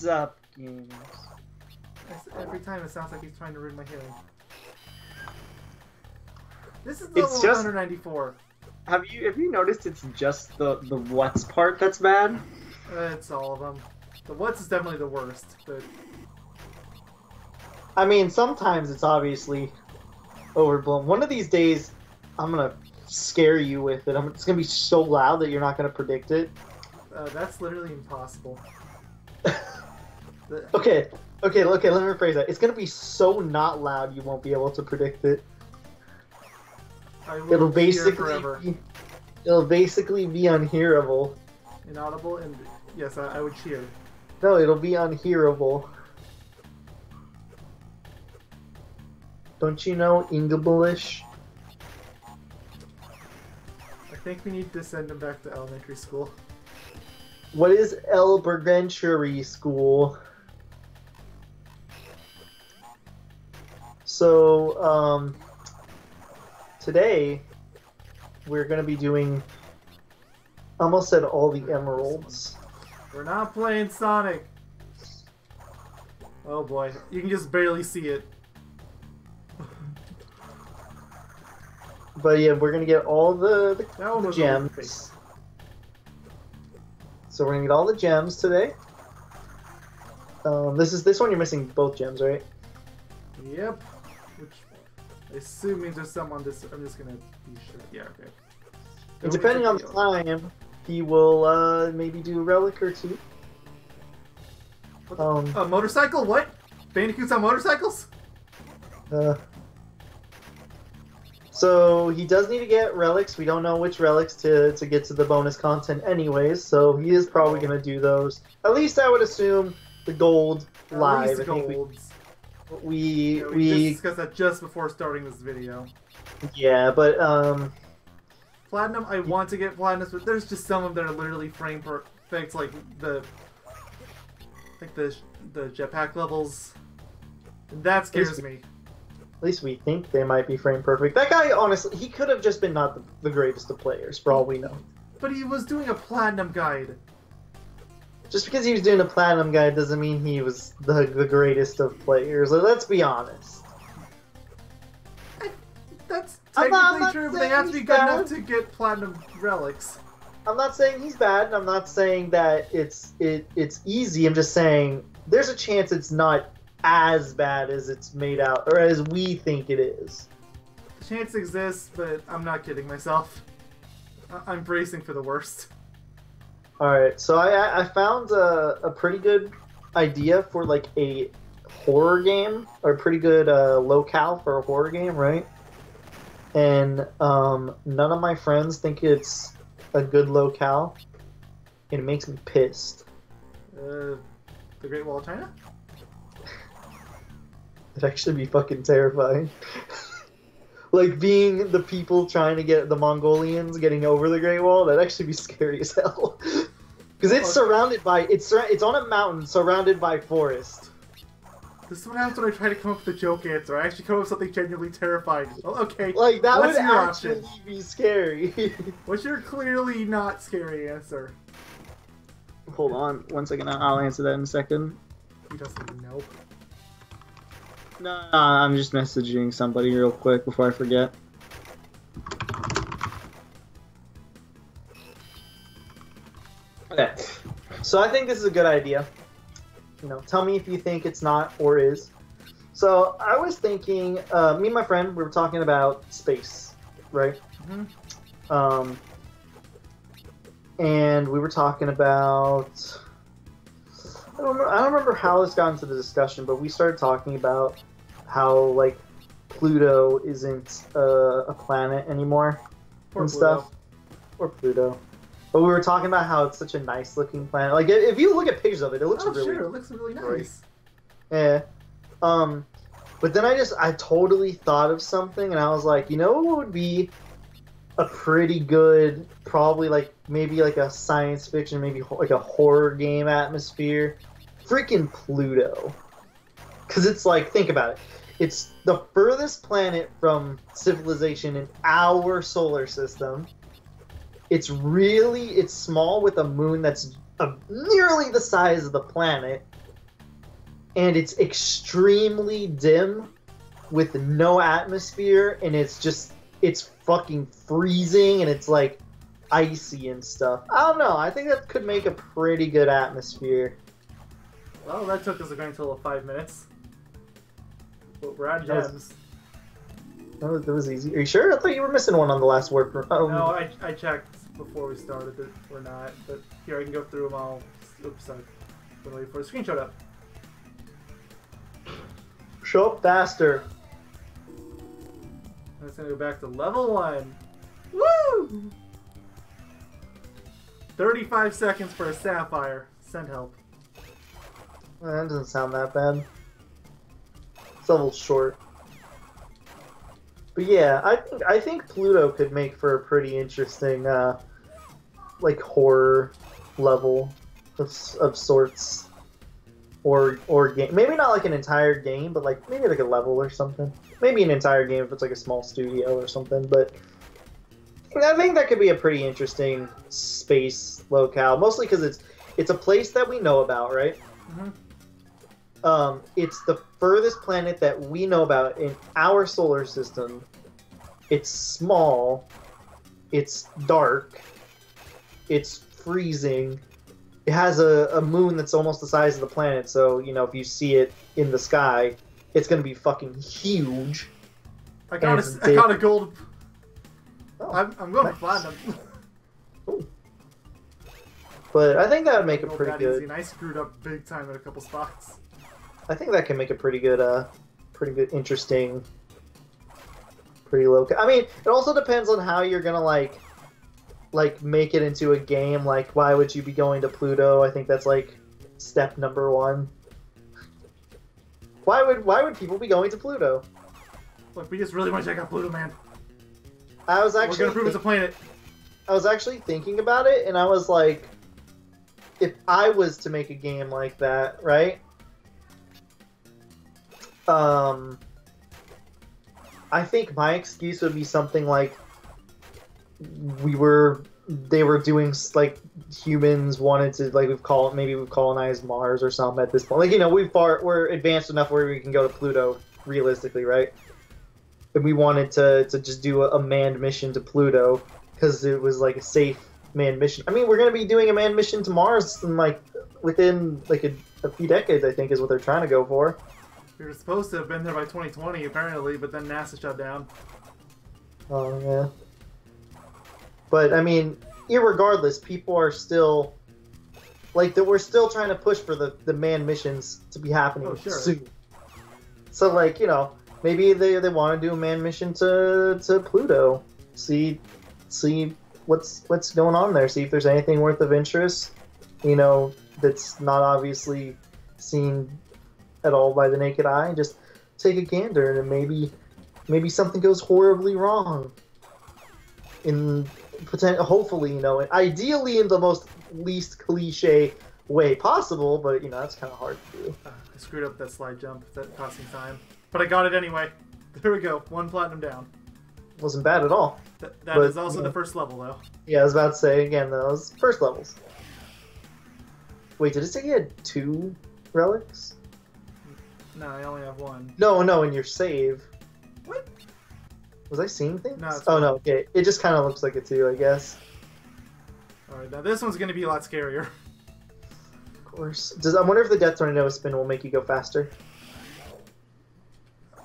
What's up, games? Every time it sounds like he's trying to ruin my hearing. This is It's level just- 194. Have you noticed it's just the what's part that's bad? It's all of them. The what's is definitely the worst, but I mean, sometimes it's obviously overblown. One of these days, I'm gonna scare you with it. It's gonna be so loud that you're not gonna predict it. that's literally impossible. Okay, let me rephrase that. It's gonna be so not loud you won't be able to predict it. I will cheer forever. It'll basically be unhearable. Inaudible, and yes, I would cheer. No, it'll be unhearable. Don't you know English? I think we need to send him back to elementary school. What is elementary school? So, today we're gonna be doing. I almost said all the emeralds. We're not playing Sonic. Oh boy, you can just barely see it. But yeah, we're gonna get all the That one was gems. So we're gonna get all the gems today. This one you're missing both gems, right? Yep. Which I assume means there's some on this. I'm just gonna be sure. Yeah, okay. And depending on the time, he will maybe do a relic or two. A motorcycle? What? Bandicoots on motorcycles? So he does need to get relics. We don't know which relics to get to the bonus content anyways, so he is probably going to do those. At least I would assume the gold live. At least golds. We discussed that just before starting this video. Yeah, but Platinum, I want to get platinum, but there's just some of them that are literally frame perfect, like the jetpack levels. And that scares me. At least we think they might be frame perfect. That guy, honestly, he could have just been not the greatest of players, for all we know. But he was doing a platinum guide. Just because he was doing a platinum guide doesn't mean he was the greatest of players. Let's be honest. That's I'm technically not true, but they saying have to be he's good bad. enough to get platinum relics. I'm not saying he's bad, and I'm not saying that it's easy. I'm just saying there's a chance it's not as bad as it's made out, or as we think it is. The chance exists, but I'm not kidding myself. I'm bracing for the worst. Alright, so I found a pretty good idea for like a horror game, or a pretty good locale for a horror game, right? And none of my friends think it's a good locale, and it makes me pissed. The Great Wall of China? It'd actually be fucking terrifying. Like being the people trying to get the Mongolians getting over the Great Wall, that'd actually be scary as hell. Because it's surrounded by it's on a mountain surrounded by forest. This is what happens when I try to come up with a joke answer. I actually come up with something genuinely terrifying. Oh, okay. Like that What's would your actually option? be scary. What's your clearly not scary answer? Hold on, 1 second. I'll answer that in a second. He doesn't know. No, I'm just messaging somebody real quick before I forget. Okay, so I think this is a good idea. You know, tell me if you think it's not or is. So I was thinking, me and my friend, we were talking about space, right? Mm-hmm. And we were talking about. I don't remember how this got into the discussion, but we started talking about how like Pluto isn't a planet anymore Poor and Pluto. stuff, or Pluto. But we were talking about how it's such a nice looking planet. Like if you look at pictures of it, it looks really Sure, it looks really nice. yeah. But then I totally thought of something, and I was like, you know what would be a pretty good, probably like maybe like a science fiction, maybe like a horror game atmosphere. Freaking Pluto. Because it's like, think about it. It's the furthest planet from civilization in our solar system. It's small with a moon that's nearly the size of the planet. and it's extremely dim with no atmosphere, and it's fucking freezing, and it's like icy and stuff. I don't know. I think that could make a pretty good atmosphere. Well, that took us a grand total of 5 minutes. But we're out of gems. That was easy. Are you sure? I thought you were missing one on the last work. No, I checked before we started that we're not. But here, I can go through them all. Oops, I've been waiting for the screen showed up. Show up faster. I'm just gonna go back to level 1. Woo! 35 seconds for a sapphire. Send help. That doesn't sound that bad. It's a little short. But yeah, I think Pluto could make for a pretty interesting, like horror level of sorts, or game. Maybe not like an entire game, but like maybe like a level or something. Maybe an entire game if it's like a small studio or something. But I think that could be a pretty interesting space locale, mostly because it's a place that we know about, right? Mm-hmm. It's the furthest planet that we know about in our solar system. It's small. It's dark. It's freezing. It has a moon that's almost the size of the planet, so, you know, if you see it in the sky, it's going to be fucking huge. I got a gold. Oh, I'm going nice. for platinum. Ooh. But I think that would make it Rolled pretty that good. easy, and I screwed up big time at a couple spots. I think that can make a pretty good, interesting, pretty low. I mean, it also depends on how you're gonna like make it into a game. Like, why would you be going to Pluto? I think that's like step number 1. Why would people be going to Pluto? Look, we just really want to check out Pluto, man. I was We're actually gonna prove it's a planet. I was actually thinking about it, and I was like, if I was to make a game like that, right? I think my excuse would be something like they were doing like humans wanted to like maybe we've colonized Mars or something at this point. Like, you know, we're advanced enough where we can go to Pluto realistically, right? And we wanted to just do a manned mission to Pluto because it was like a safe manned mission. I mean, we're gonna be doing a manned mission to Mars in like within like a few decades, I think, is what they're trying to go for. We were supposed to have been there by 2020, apparently, but then NASA shut down. Oh, yeah. But, I mean, irregardless, people are still... Like, we're still trying to push for the manned missions to be happening soon. So, like, you know, maybe they want to do a manned mission to Pluto. See what's going on there. See if there's anything worth of interest, you know, that's not obviously seen at all by the naked eye. Just take a gander, and maybe something goes horribly wrong. Hopefully, you know, ideally in the most least cliche way possible, but you know that's kind of hard to do. I screwed up that slide jump. That cost me time, but I got it anyway. There we go. 1 platinum down. Wasn't bad at all. That is also the first level, though. Yeah, I was about to say again, those first levels. Wait, did it say you had 2 relics? No, I only have 1. No, in your save. What? Was I seeing things? No, it's oh fine. no, okay. It just kind of looks like it too, I guess. Alright, now this one's going to be a lot scarier. Of course. I wonder if the Death Tornado spin will make you go faster.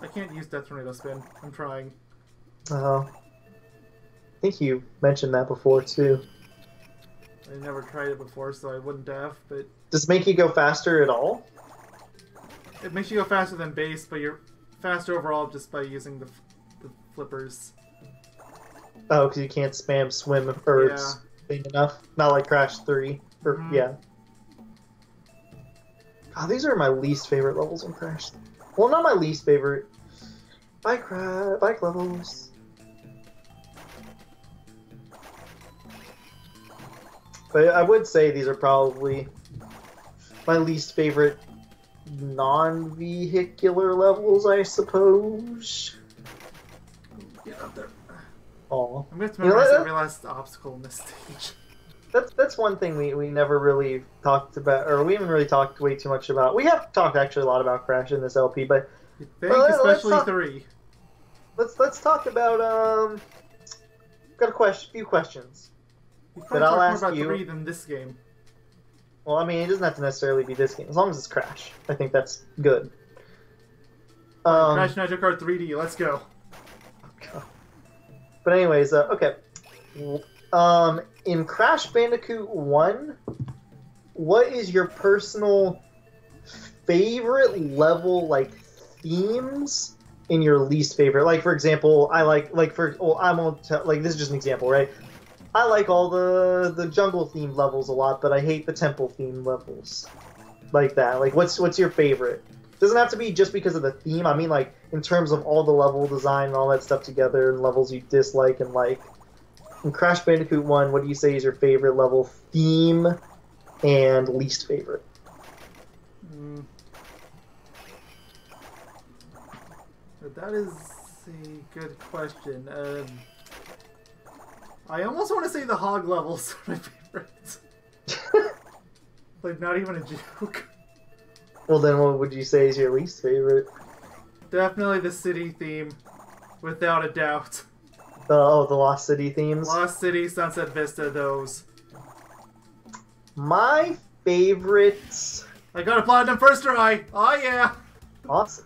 I can't use Death Tornado Spin. I'm trying. Oh. I think you mentioned that before too. I never tried it before, so I wouldn't have, but... Does it make you go faster at all? It makes you go faster than base, but you're faster overall just by using the flippers. Oh, because you can't spam swim or Yeah. spin enough. Not like Crash 3. Or, yeah. God, these are my least favorite levels in Crash. Well, not my least favorite. Bike levels. But I would say these are probably my least favorite non-vehicular levels, I suppose. Get up there. Aw. I'm going to have to memorize every last obstacle in this stage. that's one thing we never really talked about, or we haven't really talked way too much about. We have talked actually a lot about Crash in this LP, but You think, especially 3. let's talk about got a few questions that I'll ask more about you. 3 than this game. Well, I mean, it doesn't have to necessarily be this game, as long as it's Crash. I think that's good. Crash Nitro Kart 3D, let's go. But anyways, okay. In Crash Bandicoot 1, what is your personal favorite level, like, themes and your least favorite? Like, for example, I like this is just an example, right? I like all the jungle themed levels a lot, but I hate the temple themed levels. Like that. Like, what's your favorite? Doesn't have to be just because of the theme. I mean, like, in terms of all the level design and all that stuff together, and levels you dislike and like. In Crash Bandicoot 1, what do you say is your favorite level theme and least favorite? That is a good question. I almost want to say the hog levels are my favorite. Like, not even a joke. Well, then what would you say is your least favorite? Definitely the city theme, without a doubt. The Lost City themes? Lost City, Sunset Vista, those. My favorites... I got a platinum first try! Oh yeah! Awesome.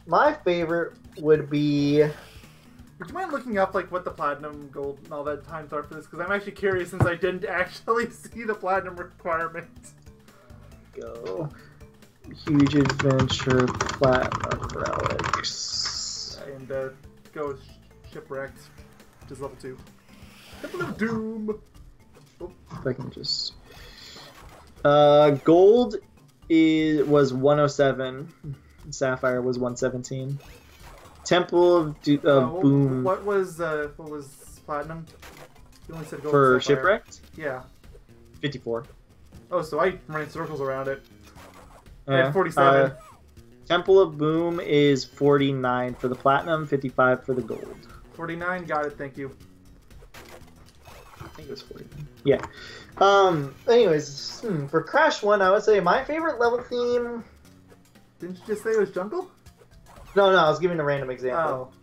My favorite would be... Would you mind looking up like what the platinum, gold, and all that times are for this? Because I'm actually curious since I didn't actually see the platinum requirement. Go. Huge Adventure Platinum Relics. And go Shipwrecked, which is level 2. Temple of Doom! Oh. If I can just... Gold was 107. Sapphire was 117. Temple of Boom. What was platinum? You only said gold for and Sapphire. Shipwrecked? Yeah. 54. Oh, so I ran circles around it. Yeah. 47. Temple of Boom is 49 for the platinum, 55 for the gold. 49, got it, thank you. I think it was 49. Yeah. Anyways, for Crash 1, I would say my favorite level theme... Didn't you just say it was jungle? No, I was giving a random example.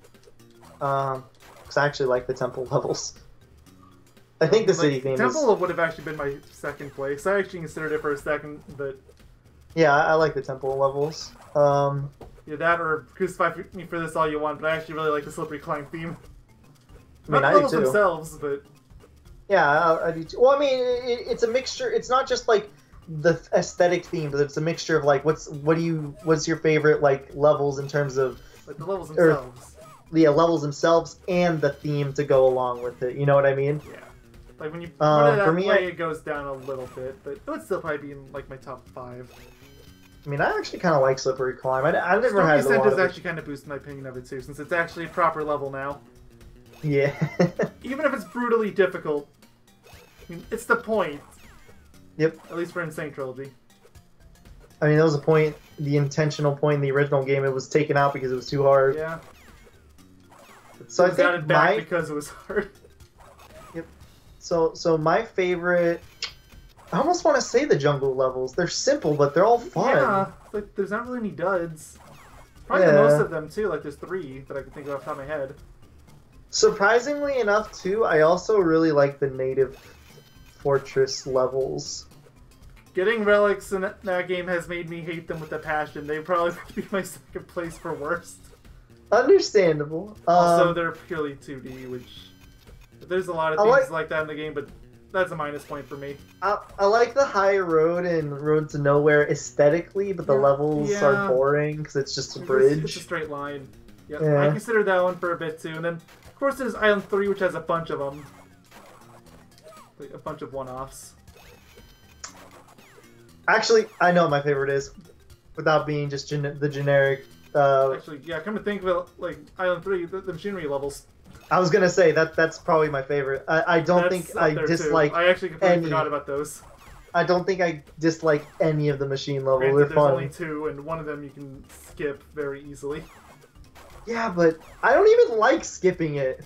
Oh. Because I actually like the temple levels. I think the city theme Temple would have actually been my second place. I actually considered it for a second, but... Yeah, I like the temple levels. Yeah, that or crucify me for this all you want, but I actually really like the slippery climb theme. I mean, Not the I levels do too. themselves, but... Yeah, I do too. Well, I mean, it's a mixture. It's not just like the aesthetic theme, but it's a mixture of like what's your favorite like levels in terms of like the levels themselves. Yeah, levels themselves and the theme to go along with it. You know what I mean? Yeah. Like when you put it that me, way, it goes down a little bit, but it would still probably be in like my top 5. I mean, I actually kind of like Slippery Climb. I never Stormy had a Ascent lot has of it. actually kind of boosted my opinion of it too, since it's actually a proper level now. Yeah. Even if it's brutally difficult, I mean, it's the point. Yep. At least for Insane Trilogy. I mean, that was a point, the intentional point in the original game. It was taken out because it was too hard. Yeah. So I got think it back because it was hard. Yep. So my favorite, I almost want to say the jungle levels. They're simple, but they're all fun. Yeah. Like there's not really any duds. Probably the most of them too. Like there's 3 that I can think of off the top of my head. Surprisingly enough, too, I also really like the native fortress levels. Getting relics in that game has made me hate them with a passion. They probably would be my second place for worst. Understandable. Also, they're purely 2D, which there's a lot of things like that in the game, but that's a minus point for me. I like the High Road and Road to Nowhere aesthetically, but the levels are boring because it's just a bridge. It's a straight line. Yep. Yeah. I considered that one for a bit too, and then of course there's Island 3, which has a bunch of them, like a bunch of one-offs. Actually, I know what my favorite is, without being just the generic. Actually, yeah, come to think of it, like Island 3, the machinery levels. I was gonna say that's probably my favorite. I don't think I dislike. I actually completely forgot about those. I don't think I dislike any of the machine levels. Granted, They're there's fun. only 2, and one of them you can skip very easily. Yeah, but I don't even like skipping it.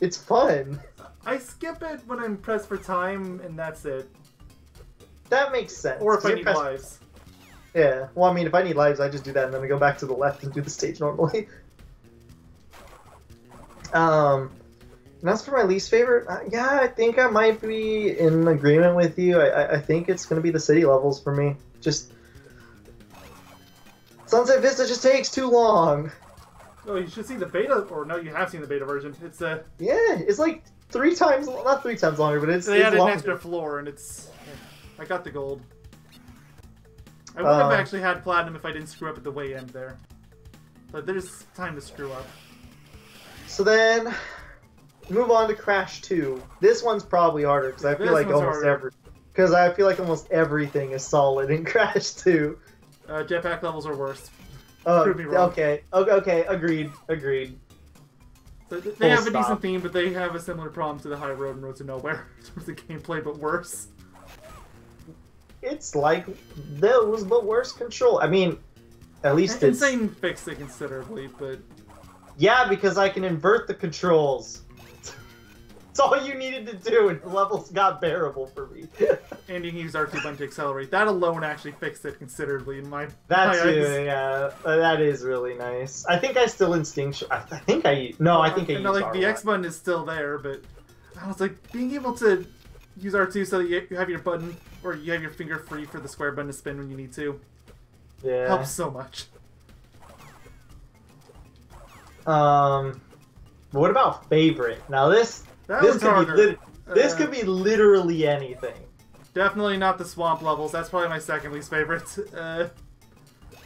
It's fun. I skip it when I'm pressed for time, and that's it. That makes sense. Or if I need lives. Yeah. Well, I mean, if I need lives, I just do that, and then I go back to the left and do the stage normally. And as for my least favorite, yeah, I think I might be in agreement with you. I think it's going to be the city levels for me. Just... Sunset Vista just takes too long. Oh, you should see the beta, or no, you have seen the beta version. It's Yeah, it's like 3 times, not 3 times longer, but it's they added an longer. extra floor, and it's... I got the gold. I would have actually had platinum if I didn't screw up at the way end there. But there's time to screw up. So then, move on to Crash 2. This one's probably harder because I feel like almost everything is solid in Crash 2. Jetpack levels are worse. Prove me wrong. Okay, agreed. So they have a decent theme, but they have a similar problem to the High Road and Road to Nowhere in terms of gameplay, but worse. It's like those, but worse control. I mean, at least it's... Insane fixed it considerably, but... Yeah, because I can invert the controls. It's all you needed to do, and the levels got bearable for me. And you can use R2 button to accelerate. That alone actually fixed it considerably in my That's eyes. Yeah, that is really nice. I think I still instinctual. I think I use like the R1. X button is still there, but I was like being able to use R2 so that you have your button or you have your finger free for the square button to spin when you need to. Yeah, helps so much. What about favorite? Now this could be literally anything. Definitely not the swamp levels. That's probably my second least favorite.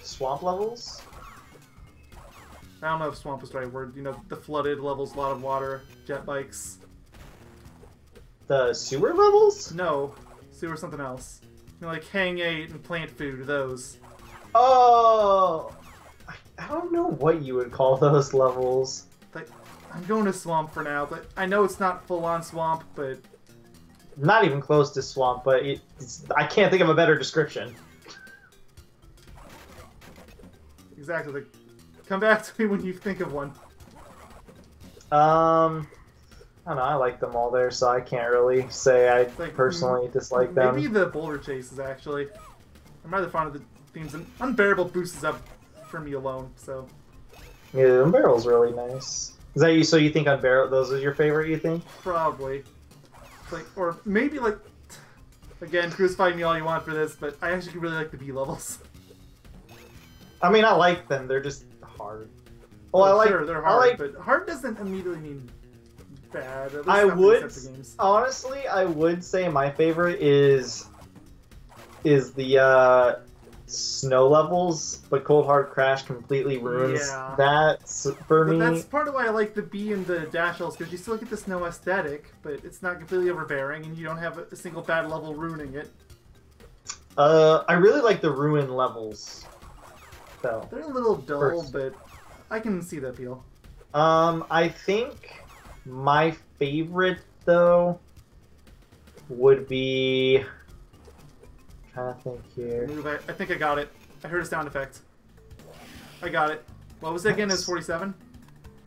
Swamp levels? I don't know if swamp is the right word. You know, the flooded levels, a lot of water, jet bikes. The sewer levels? No, sewer something else. You know, like Hang 8 and Plant Food, those. Oh! I don't know what you would call those levels. Like, I'm going to swamp for now, but I know it's not full-on swamp, but... Not even close to swamp, but I can't think of a better description. Exactly. Like, come back to me when you think of one. I don't know, I like them all there, so I can't really say I personally dislike them. Maybe the boulder chases, actually. I'm rather fond of the themes, and Unbearable boosts up for me alone, so... Yeah, Unbearable's really nice. Is that you? So you think Unbearable, those are your favorite, you think? Probably. Like, or maybe, like... Again, crucify me all you want for this, but I actually really like the B levels. I mean, I like them, they're just hard. Well, sure, they're hard, but hard doesn't immediately mean bad. At least I would, games. honestly, I would say my favorite is the snow levels, but Cold Hard Crash completely ruins that for me. But that's part of why I like the B and the dash levels, because you still get the snow aesthetic, but it's not completely overbearing, and you don't have a single bad level ruining it. I really like the ruin levels, though. They're a little dull, but I can see the appeal. I think my favorite, though, would be... I'm trying to think here. I think I got it. I heard a sound effect. I got it. What was it again? It was 47?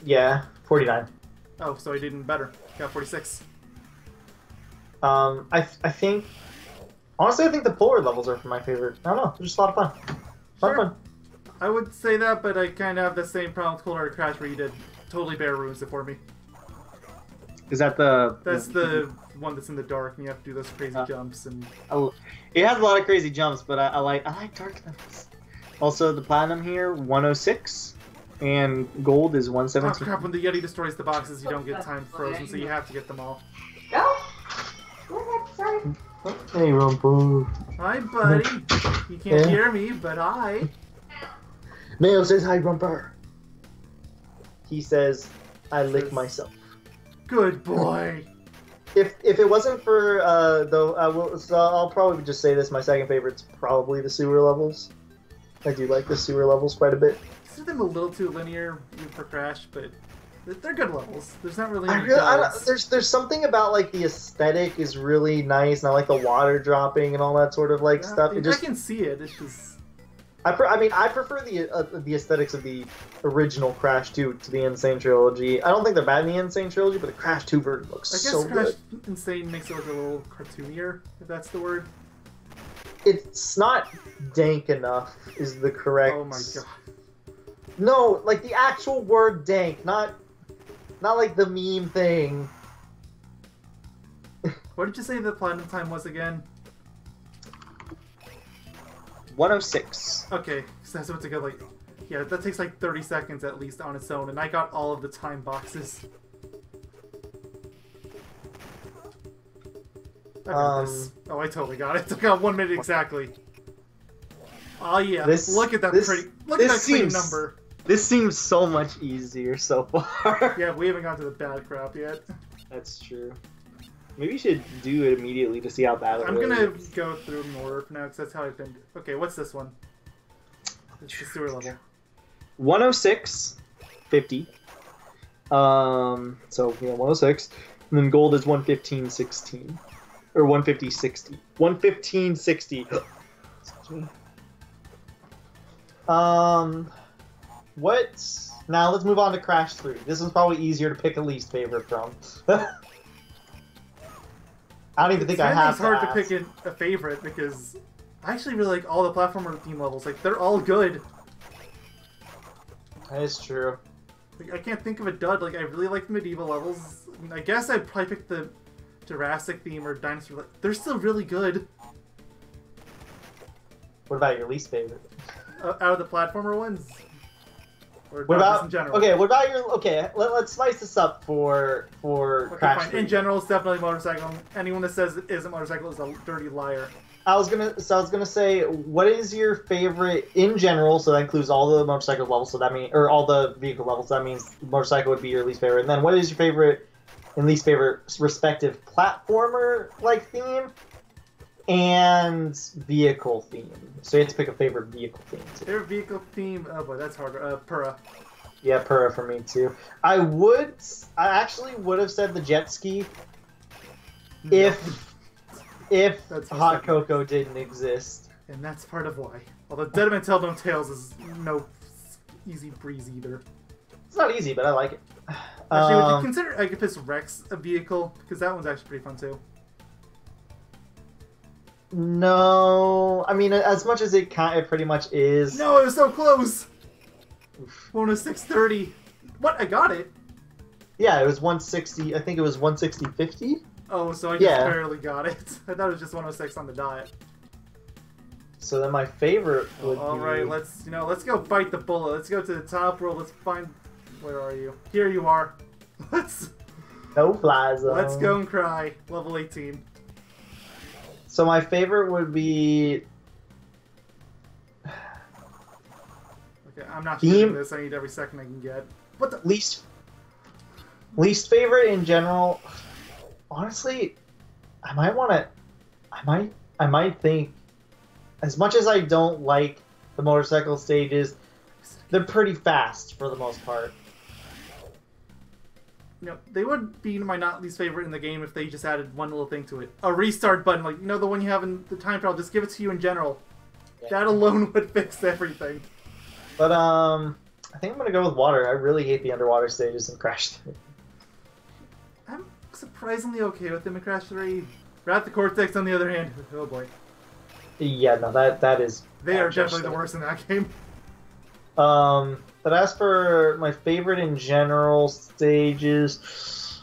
Yeah, 49. Oh, so I did even better. Got 46. I think... Honestly, I think the Polar levels are my favorite. I don't know. They're just a lot of fun. A lot of fun. I would say that, but I kind of have the same problem with Cold Hard Crash where you did totally bare ruins it for me. Is that the... That's the one that's in the dark and you have to do those crazy jumps and... It has a lot of crazy jumps, but I like dark levels. Also, the platinum here, 106, and gold is 117. Oh crap, when the Yeti destroys the boxes, you don't get time frozen, so you have to get them all. Go. Sorry. Hey, Rumpo. Hi, buddy. You can't hear me, but hi. Mayo says hi, Rumper. He says, I lick myself. Good boy. If it wasn't for I'll probably just say this. My second favorite's probably the sewer levels. I do like the sewer levels quite a bit. Consider them a little too linear for Crash, but they're good levels. There's not really any there's something about like the aesthetic is really nice, and I like the water dropping and all that sort of like stuff. I can see it. It's just I mean, I prefer the aesthetics of the original Crash 2 to the Insane Trilogy. I don't think they're bad in the Insane Trilogy, but the Crash 2 version looks so Crash good. Insane makes it look a little cartoonier, if that's the word. It's not dank enough, is the correct... Oh my god. No, like the actual word dank, not like the meme thing. What did you say the platinum time was again? 106. Okay, so that's what's a good, like... Yeah, that takes like 30 seconds at least on its own, and I got all of the time boxes. I got this. Oh, I totally got it. I got 1 minute exactly. Oh yeah, look at that pretty number. This seems so much easier so far. Yeah, we haven't gotten to the bad crap yet. That's true. Maybe you should do it immediately to see how bad it I'm really gonna is. go through more now, because that's how I've been... Okay, what's this one? It's the sewer level. 106, 50. So, yeah, 106. And then gold is 115, 16. Or 150, 60. 115, 60. What? Now let's move on to Crash 3. This is probably easier to pick a least favorite from. I don't even think I have It's hard to pick a favorite, because I actually really like all the platformer theme levels. Like, they're all good. That is true. Like, I can't think of a dud. Like, I really like the medieval levels. I mean, I guess I'd probably pick the Jurassic theme or dinosaur. Like, they're still really good. What about your least favorite? Out of the platformer ones? Or What about in general? Okay, what about your let's spice this up for Okay, Crash fine. 3. In general, it's definitely motorcycle. Anyone that says it isn't motorcycle is a dirty liar. I was gonna say, what is your favorite in general? So that includes all the motorcycle levels. So that means, or all the vehicle levels. So that means motorcycle would be your least favorite. And then, what is your favorite and least favorite respective platformer like theme and vehicle theme? So you have to pick a favorite vehicle theme too. Favorite vehicle theme? Oh boy, that's hard. Pura. Yeah, Pura for me too. I actually would have said the jet ski if That's Hot Cocoa didn't exist. And that's part of why. Although Dead Man Tell No Tales is no easy breeze either. It's not easy, but I like it. Actually, would you consider Agapiss Rex a vehicle? Because that one's actually pretty fun too. No, I mean, as much as it pretty much is. No, it was so close! Bonus 630. What? I got it? Yeah, it was 160. I think it was 160.50. Oh, so I just barely got it. I thought it was just 106 on the dot. So then my favorite would be... Alright, let's go bite the bullet. Let's go to the top row. Let's find... Where are you? Here you are. No fly zone. Let's go and cry. Level 18. So my favorite would be... Okay, I'm not shooting this. I need every second I can get. What the... Least favorite in general... Honestly, I might think, as much as I don't like the motorcycle stages, they're pretty fast for the most part. You know, they would be my not least favorite in the game if they just added one little thing to it. A restart button, like, you know, the one you have in the time trial, just give it to you in general. Yeah. That alone would fix everything. But, I think I'm gonna go with water. I really hate the underwater stages in Crash 3. I'm surprisingly okay with them in Crash 3. Wrath the Cortex, on the other hand, oh boy. Yeah, no, that is... They are definitely the worst in that game. But as for my favorite in general stages,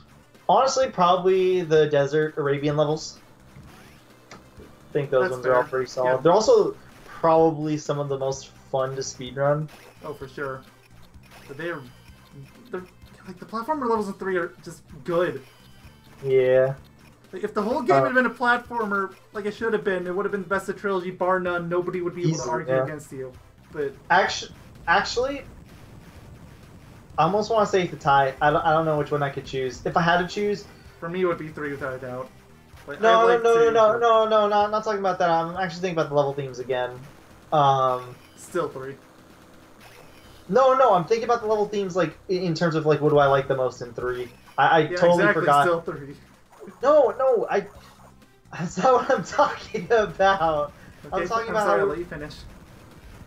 honestly, probably the desert Arabian levels. I think those ones are all pretty solid. Yeah. They're also probably some of the most fun to speedrun. Oh, for sure. But they're like, the platformer levels in 3 are just good. Yeah. Like, if the whole game had been a platformer like it should have been, it would have been the best of trilogy, bar none. Nobody would be able to argue against you. But actually, I almost want to say the tie. I don't know which one I could choose. If I had to choose, for me, it would be 3 without a doubt. Like, no, not talking about that. I'm actually thinking about the level themes again. Still 3. No, I'm thinking about the level themes, like, in terms of, like, what do I like the most in 3. I totally forgot. Still 3. No, that's not what I'm talking about. Okay, I'm talking about. Sorry, I'll let you finish.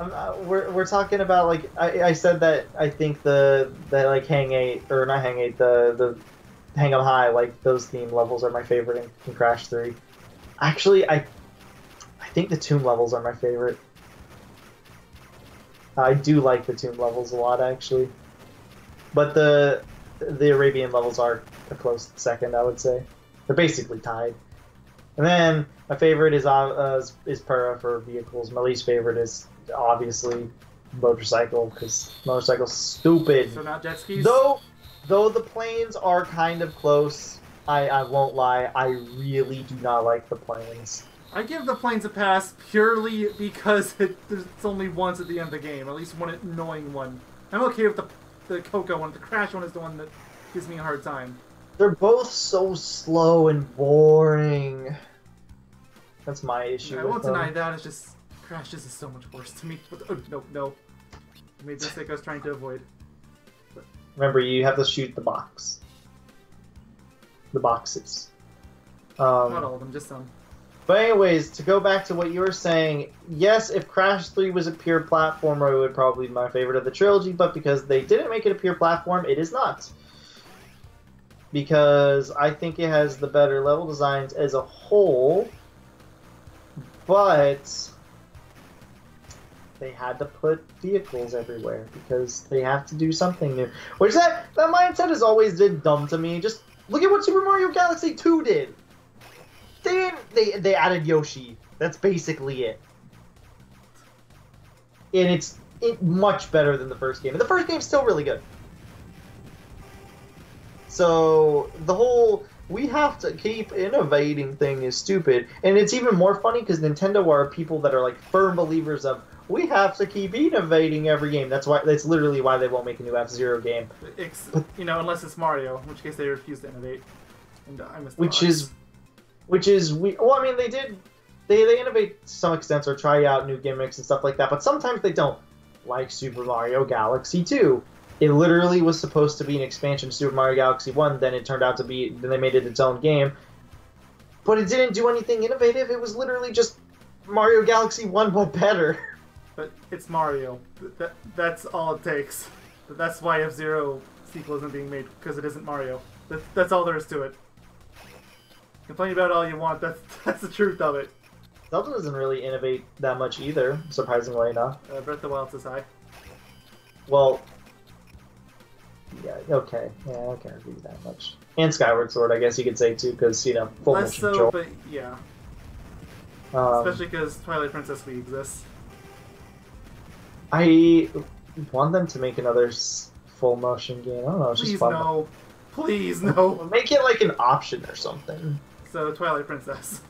We're talking about like I said that I think the like hang 8 or not hang 8 the hang 'em high like those theme levels are my favorite in Crash 3. Actually, I think the tomb levels are my favorite. I do like the tomb levels a lot actually, but the Arabian levels are a close second, I would say. They're basically tied. And then my favorite is Pura for vehicles. My least favorite is obviously motorcycle because motorcycle's stupid. So not jet skis. Though the planes are kind of close, I won't lie. I really do not like the planes. I give the planes a pass purely because it's only once at the end of the game, or at least one annoying one. I'm okay with the Coco one. The Crash one is the one that gives me a hard time. They're both so slow and boring. That's my issue. I won't deny that. It's just Crash is so much worse to me. Oh, no. I made the mistake I was trying to avoid. But... Remember, you have to shoot the box. The boxes. Not all of them, just some. But anyways, to go back to what you were saying, yes, if Crash 3 was a pure platformer, it would probably be my favorite of the trilogy, but because they didn't make it a pure platform, it is not. Because I think it has the better level designs as a whole, but they had to put vehicles everywhere because they have to do something new. Which that mindset has always been dumb to me. Just look at what Super Mario Galaxy 2 did. They added Yoshi. That's basically it. And it's much better than the first game. And the first game's still really good. So the whole we have to keep innovating thing is stupid. And it's even more funny because Nintendo are people that are like firm believers of we have to keep innovating every game. That's literally why they won't make a new F-Zero game. Unless it's Mario, in which case they refuse to innovate. And I missed well, I mean, they innovate to some extent or try out new gimmicks and stuff like that, but sometimes they don't. Like Super Mario Galaxy 2. It literally was supposed to be an expansion to Super Mario Galaxy 1, then it turned out to be, then they made it its own game. But it didn't do anything innovative, it was literally just Mario Galaxy 1 but better. But it's Mario. That's all it takes. That's why F-Zero sequel isn't being made, because it isn't Mario. That's all there is to it. Complain about it all you want, that's the truth of it. Zelda doesn't really innovate that much either, surprisingly enough. Breath of the Wild says hi. Well, yeah, okay. Yeah, I can't agree with that much. And Skyward Sword, I guess you could say too, because, full Less motion so, control. but yeah. Especially because Twilight Princess Wii exists. I want them to make another full motion game. I don't know, it's just fun. No. Please, no. Make it like an option or something. So, Twilight Princess.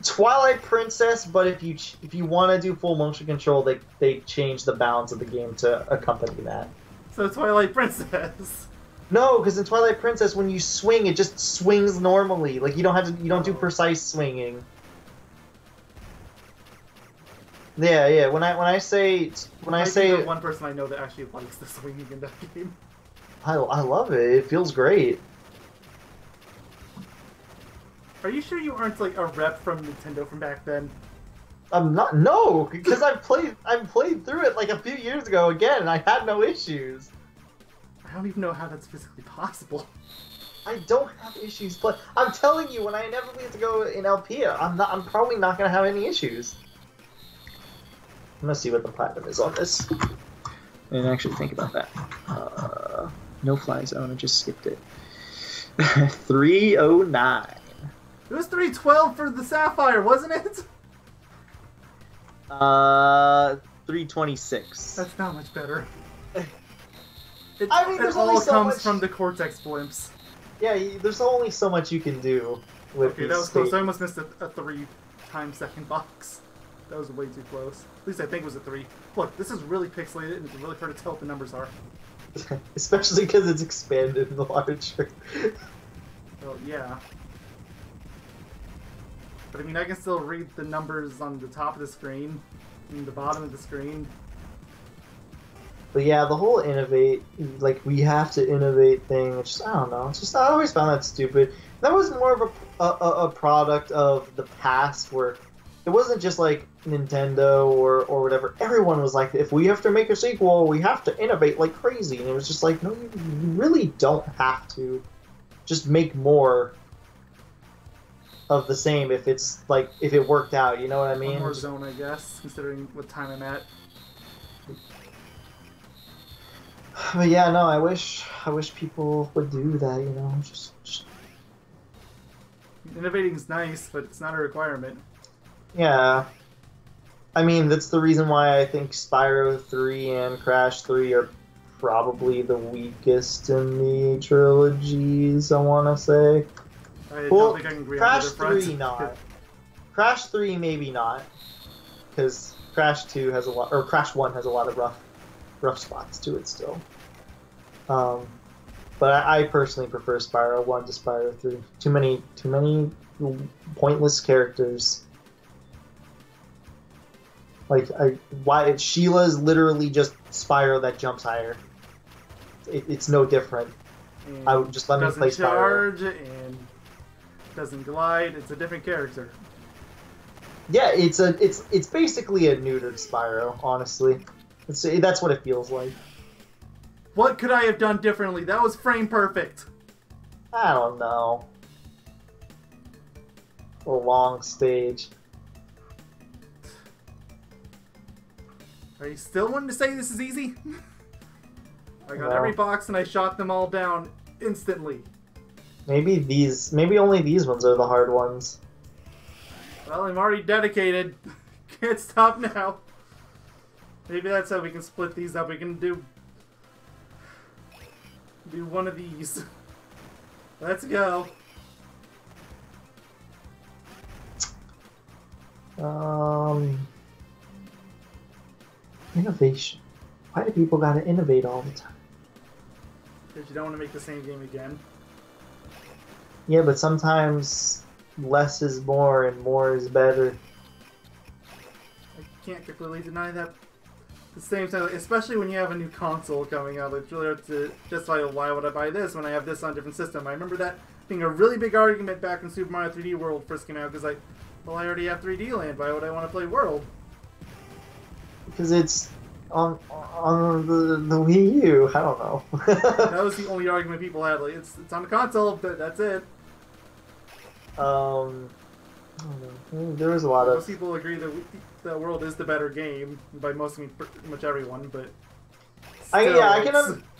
Twilight Princess, but if you want to do full motion control, they change the balance of the game to accompany that. So Twilight Princess. No, because in Twilight Princess, when you swing, it just swings normally. Like you don't do precise swinging. Yeah. When I say the one person I know that actually likes the swinging in that game. I love it. It feels great. Are you sure you aren't like a rep from Nintendo from back then? I'm not. No, because I've played through it like a few years ago again, and I had no issues. I don't even know how that's physically possible. I don't have issues, but I'm telling you, when I inevitably have to go in Alpia, I'm probably not gonna have any issues. I'm gonna see what the platinum is on this. And actually think about that. No fly zone. I just skipped it. 309. It was 312 for the Sapphire, wasn't it? 326. That's not much better. It there's all only so comes much... from the Cortex blimps. Yeah, there's only so much you can do with Okay, that was close. I almost missed a 3x-second box. That was way too close. At least I think it was a 3. Look, this is really pixelated, and it's really hard to tell what the numbers are. Especially because it's expanded in the larger. Well, yeah. But I mean, I can still read the numbers on the top of the screen, and the bottom of the screen. But yeah, the whole innovate, like, we have to innovate thing, it's just, I don't know, it's just, I always found that stupid. That was more of a product of the past where it wasn't just like Nintendo or whatever. Everyone was like, if we have to make a sequel, we have to innovate like crazy. And it was just like, no, you really don't have to. Just make more of the same if it's like if it worked out. You know what I mean? One more zone, I guess, considering what time I'm at. But yeah, no, I wish people would do that. You know, just Innovating's nice, but it's not a requirement. yeah. I mean, that's the reason why I think Spyro 3 and Crash 3 are probably the weakest in the trilogies, I want to say. I Well, don't think I can agree Crash on either front. 3 not. Crash 3 maybe not. Because Crash 2 has a lot, or Crash 1 has a lot of rough spots to it still. But I personally prefer Spyro 1 to Spyro 3. Too many pointless characters. Like, why Sheila is literally just Spyro that jumps higher. It's no different. And I would just let me play doesn't charge and doesn't glide. It's a different character. Yeah, it's basically a neutered Spyro, honestly. That's what it feels like. What could I have done differently? That was frame perfect. I don't know. A long stage. Are you still wanting to say this is easy? I got Well, every box and I shot them all down instantly. maybe only these ones are the hard ones. Well, I'm already dedicated. Can't stop now. Maybe that's how we can split these up. We can do one of these. Let's go. Innovation. Why do people gotta innovate all the time? Because you don't want to make the same game again. Yeah, but sometimes less is more and more is better. I can't completely deny that. At the same time, especially when you have a new console coming out, it's really hard to justify why would I buy this when I have this on a different system. I remember that being a really big argument back when Super Mario 3D World first came out, because I already have 3D Land. Why would I want to play World? Because it's on the Wii U. I don't know. That was the only argument people had. Like, it's on the console, but that's it. I don't know. There was a lot Most of people agree that World is the better game. By most, I mean pretty much everyone, but still,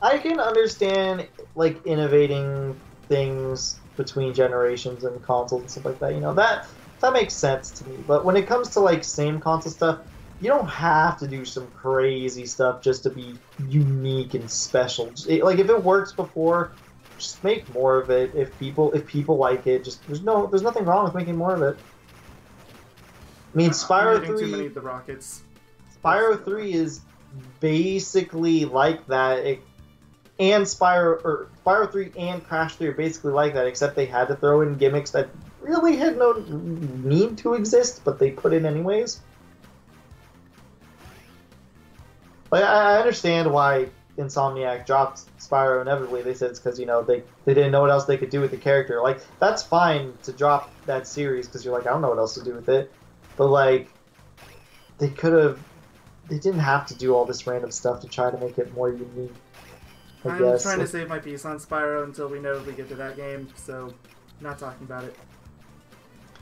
I can understand like innovating things between generations and consoles and stuff like that. You know, that makes sense to me. But when it comes to like same console stuff, you don't have to do some crazy stuff just to be unique and special. Like if it works before, just make more of it. If people like it, just there's nothing wrong with making more of it. I mean, Spyro I'm too many 3. of the rockets. Spyro 3 is basically like that, and Spyro 3 and Crash 3 are basically like that, except they had to throw in gimmicks that really had no need to exist, but they put in anyways. Like, I understand why Insomniac dropped Spyro inevitably. They said it's because, you know, they didn't know what else they could do with the character. Like, that's fine to drop that series because you're like, I don't know what else to do with it. But, like, they didn't have to do all this random stuff to try to make it more unique. I'm trying to save my peace on Spyro until we know we get to that game, so not talking about it.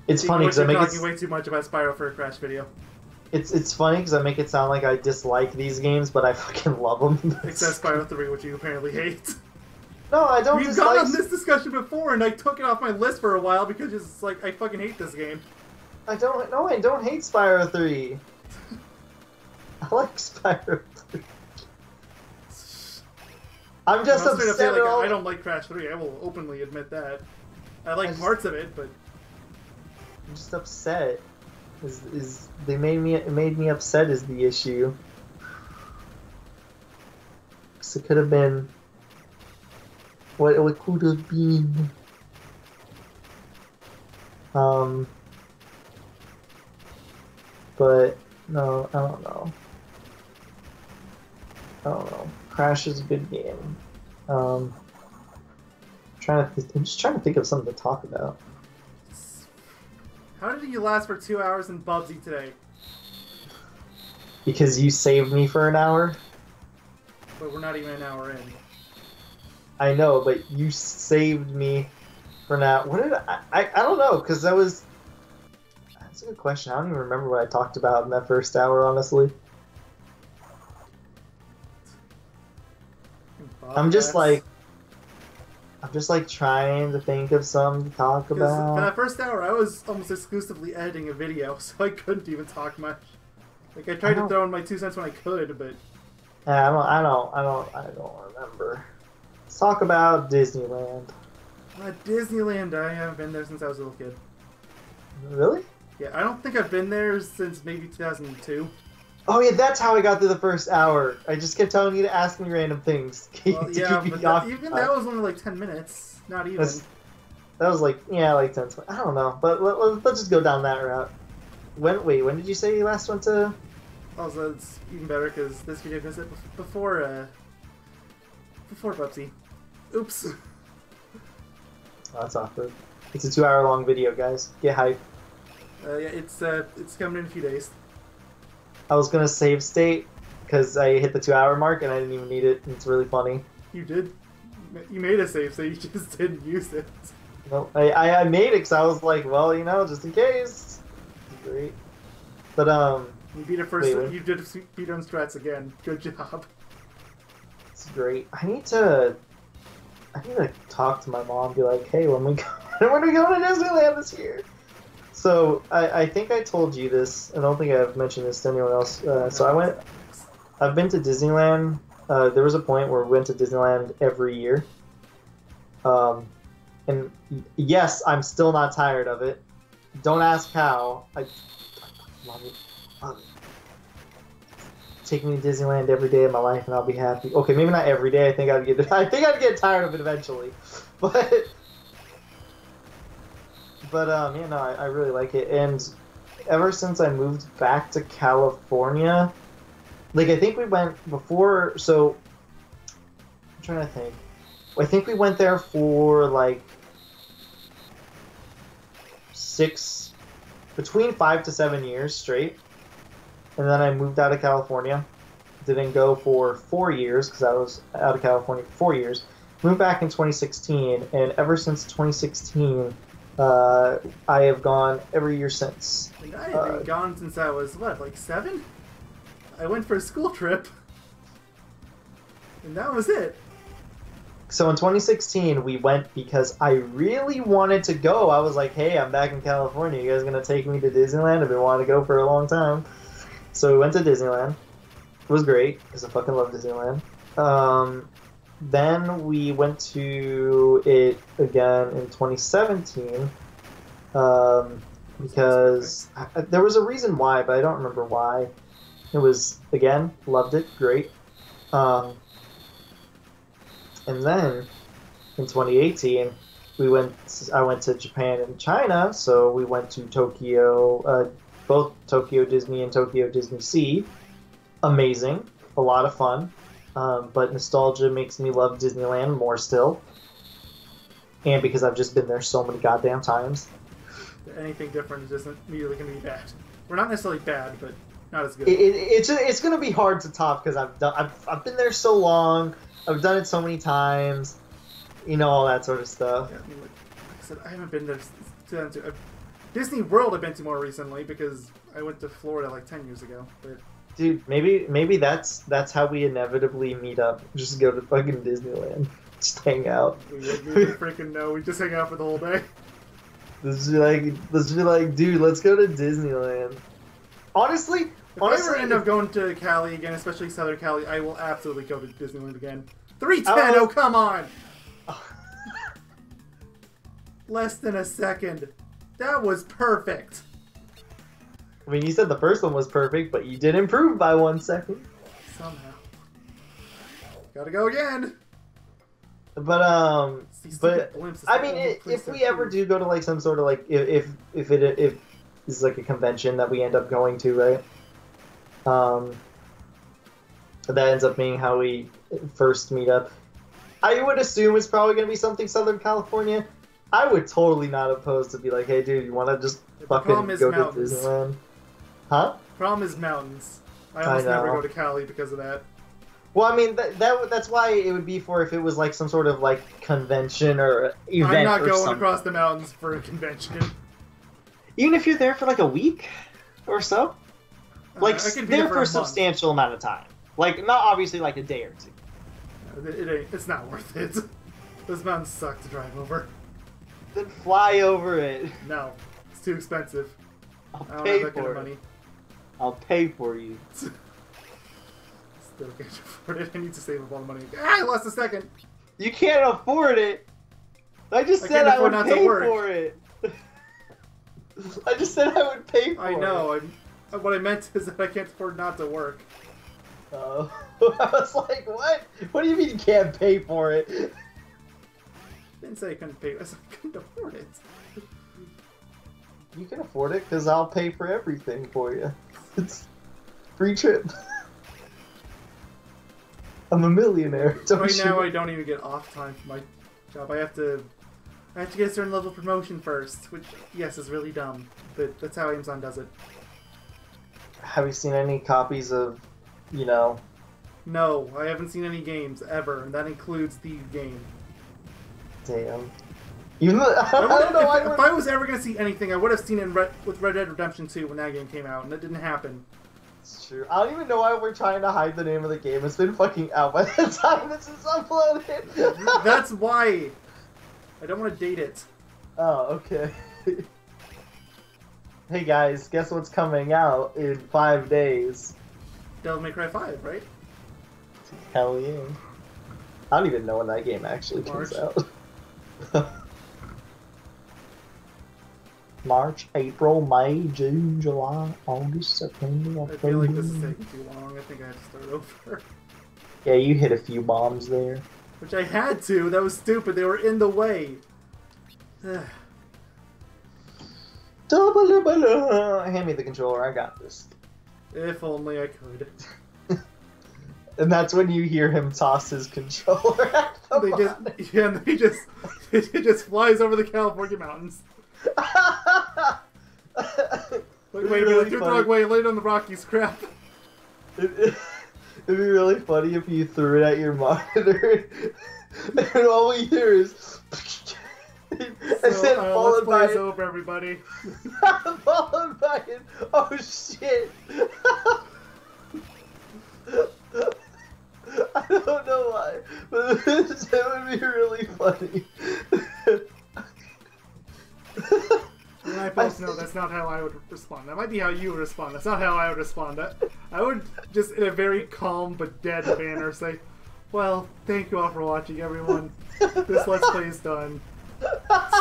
It's funny because I make talking way too much about Spyro for a Crash video. It's funny because I make it sound like I dislike these games, but I fucking love them. Except Spyro 3, which you apparently hate. No, I don't. We've gone on this discussion before, and I took it off my list for a while because it's like I fucking hate this game. I don't hate Spyro 3. I like Spyro 3. I'm just upset say, like, I don't like Crash 3. I will openly admit that. I like parts of it, but I'm just upset. It made me upset is the issue. 'Cause it could have been what it could have been. But no, I don't know. Crash is a good game. I'm just trying to think of something to talk about. How did you last for 2 hours in Bubsy today? Because you saved me for an hour. But we're not even an hour in. I know, but you saved me for now. What did I don't know, because that was... That's a good question. I don't even remember what I talked about in that first hour, honestly. I'm just like trying to think of something to talk For about. that first hour, I was almost exclusively editing a video, so I couldn't even talk much. Like, I tried to throw in my 2 cents when I could, but... I don't remember. Let's talk about Disneyland. Disneyland, I haven't been there since I was a little kid. Really? Yeah, I don't think I've been there since maybe 2002. Oh yeah, that's how I got through the first hour. I just kept telling you to ask me random things. Well, yeah, but even that was only like 10 minutes. Not even. That was like, yeah, like 10, 20. I don't know, but let's just go down that route. When did you say you last went to? Also, it's even better because this video goes up before Bubsy. Oops. Oh, that's awkward. It's a 2-hour-long video, guys. Get hype. Yeah, it's coming in a few days. I was gonna save state because I hit the 2-hour mark and I didn't even need it. It's really funny. You did. You made a save, so you just didn't use it. No, I made it because I was like, well, you know, just in case. Great. But You beat it first. You did beat on strats again. Good job. It's great. I need to talk to my mom. And be like, hey, when we go to Disneyland this year. So I think I told you this. I don't think I've mentioned this to anyone else. So I've been to Disneyland. There was a point where we went to Disneyland every year. And yes, I'm still not tired of it. Don't ask how. I love it. Love it. Take me to Disneyland every day of my life, and I'll be happy. Okay, maybe not every day. I think I'd get tired of it eventually, but you know, I really like it. And ever since I moved back to California, like I think we went before. So I'm trying to think. I think we went there for like between 5 to 7 years straight. And then I moved out of California. Didn't go for 4 years because I was out of California for 4 years. Moved back in 2016, and ever since 2016, I have gone every year since. And I haven't gone since I was, what, like 7? I went for a school trip. And that was it. So in 2016, we went because I really wanted to go. I was like, hey, I'm back in California. You guys going to take me to Disneyland? I've been wanting to go for a long time. So we went to Disneyland. It was great because I fucking love Disneyland. Then we went to it again in 2017 because there was a reason why, but I don't remember why. It was, again, loved it, great. And then in 2018, I went to Japan and China, so we went to Tokyo, both Tokyo Disney and Tokyo Disney Sea. Amazing, a lot of fun, but nostalgia makes me love Disneyland more still. And because I've just been there so many goddamn times. Anything different is just immediately going to be bad. We're not necessarily bad, but not as good. It's going to be hard to top because I've been there so long. I've done it so many times, you know, all that sort of stuff. Yeah, I mean, like I said, I haven't been there since 2002. Disney World I've been to more recently because I went to Florida like 10 years ago. But dude, maybe that's how we inevitably meet up. Just go to fucking Disneyland, just hang out. We freaking know. We just hang out for the whole day. Let's be like, dude, let's go to Disneyland. Honestly, if I ever end up going to Cali again, especially Southern Cali, I will absolutely go to Disneyland again. 310, oh come on! Less than a second. That was perfect. I mean, you said the first one was perfect, but you did improve by 1 second. Somehow. Gotta go again! But I mean, if we ever do go to like some sort of like, if it's like a convention that we end up going to, right? That ends up being how we first meet up. I would assume it's probably going to be something Southern California. I would totally not oppose to be like, hey, dude, you want to just The fucking problem is go to mountains. Disneyland? Huh? Problem is mountains. I almost never know. go to Cali because of that. Well, I mean, that's why it would be for if it was like some sort of like convention or event. I'm not or going something. across the mountains for a convention. Even if you're there for like a week or so, like I could be there for for a a month. substantial amount of time. Like not obviously like a day or two. It ain't. It's not worth it. Those mountains suck to drive over. Then fly over it. No, it's too expensive. I'll I don't pay have that kind for of it. money. I'll pay for you. Still can't afford it. I need to save up all the money. Ah, I lost a second. You can't afford it. I just I said can't I afford would not to pay work. for it. I just said I would pay for it. I know. What I meant is that I can't afford not to work. Oh, I was like, what? What do you mean you can't pay for it? I didn't say I couldn't pay. I said I couldn't afford it. You can afford it because I'll pay for everything for you. It's free trip. I'm a millionaire. Don't Right you? now, I don't even get off time for my job. I have to get a certain level of promotion first, which yes is really dumb, but that's how Amazon does it. Have you seen any copies of, you know? No, I haven't seen any games ever, and that includes the game. Damn. Even though, I don't know. If I was ever going to see anything, I would have seen it with Red Dead Redemption 2 when that game came out, and that didn't happen. It's true. I don't even know why we're trying to hide the name of the game. It's been fucking out by the time this is uploaded. That's why. I don't want to date it. Oh, okay. Hey guys, guess what's coming out in 5 days? Devil May Cry 5, right? Hell yeah. I don't even know when that game actually comes March. out. March, April, May, June, July, August, September, I feel like this is October. taking too long. I think I have to start over. Yeah, you hit a few bombs there. Which I had to. That was stupid. They were in the way. Hand me the controller, I got this. If only I could. And that's when you hear him toss his controller at the They bottom. just, yeah, and it just flies over the California mountains. Wait, wait, really wait, threw it the wrong way, laid on the Rockies, crap. It'd be really funny if you threw it at your monitor, and all we hear is, and then So, followed let's by play over, everybody. followed by an, oh shit. I don't know why, but it would be really funny. And I both know that's not how I would respond. That might be how you would respond. That's not how I would respond. I would just, in a very calm but dead manner, say, well, thank you all for watching, everyone. This Let's Play is done.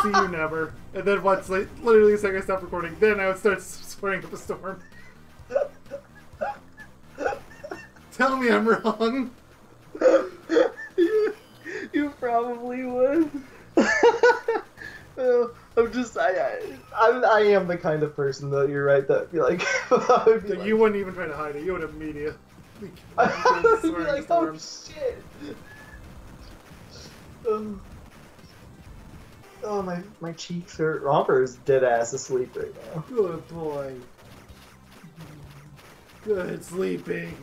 See you never. And then once, like, literally the second I stopped recording, then I would start swearing up a storm. Tell me I'm wrong. You probably would. I am the kind of person though. You're right. That be like, I would be So like, you wouldn't even try to hide it. You would immediately. I would be swearing like, oh storm. shit. Oh my cheeks hurt. Romper is dead ass asleep right now. Good boy. Good sleeping.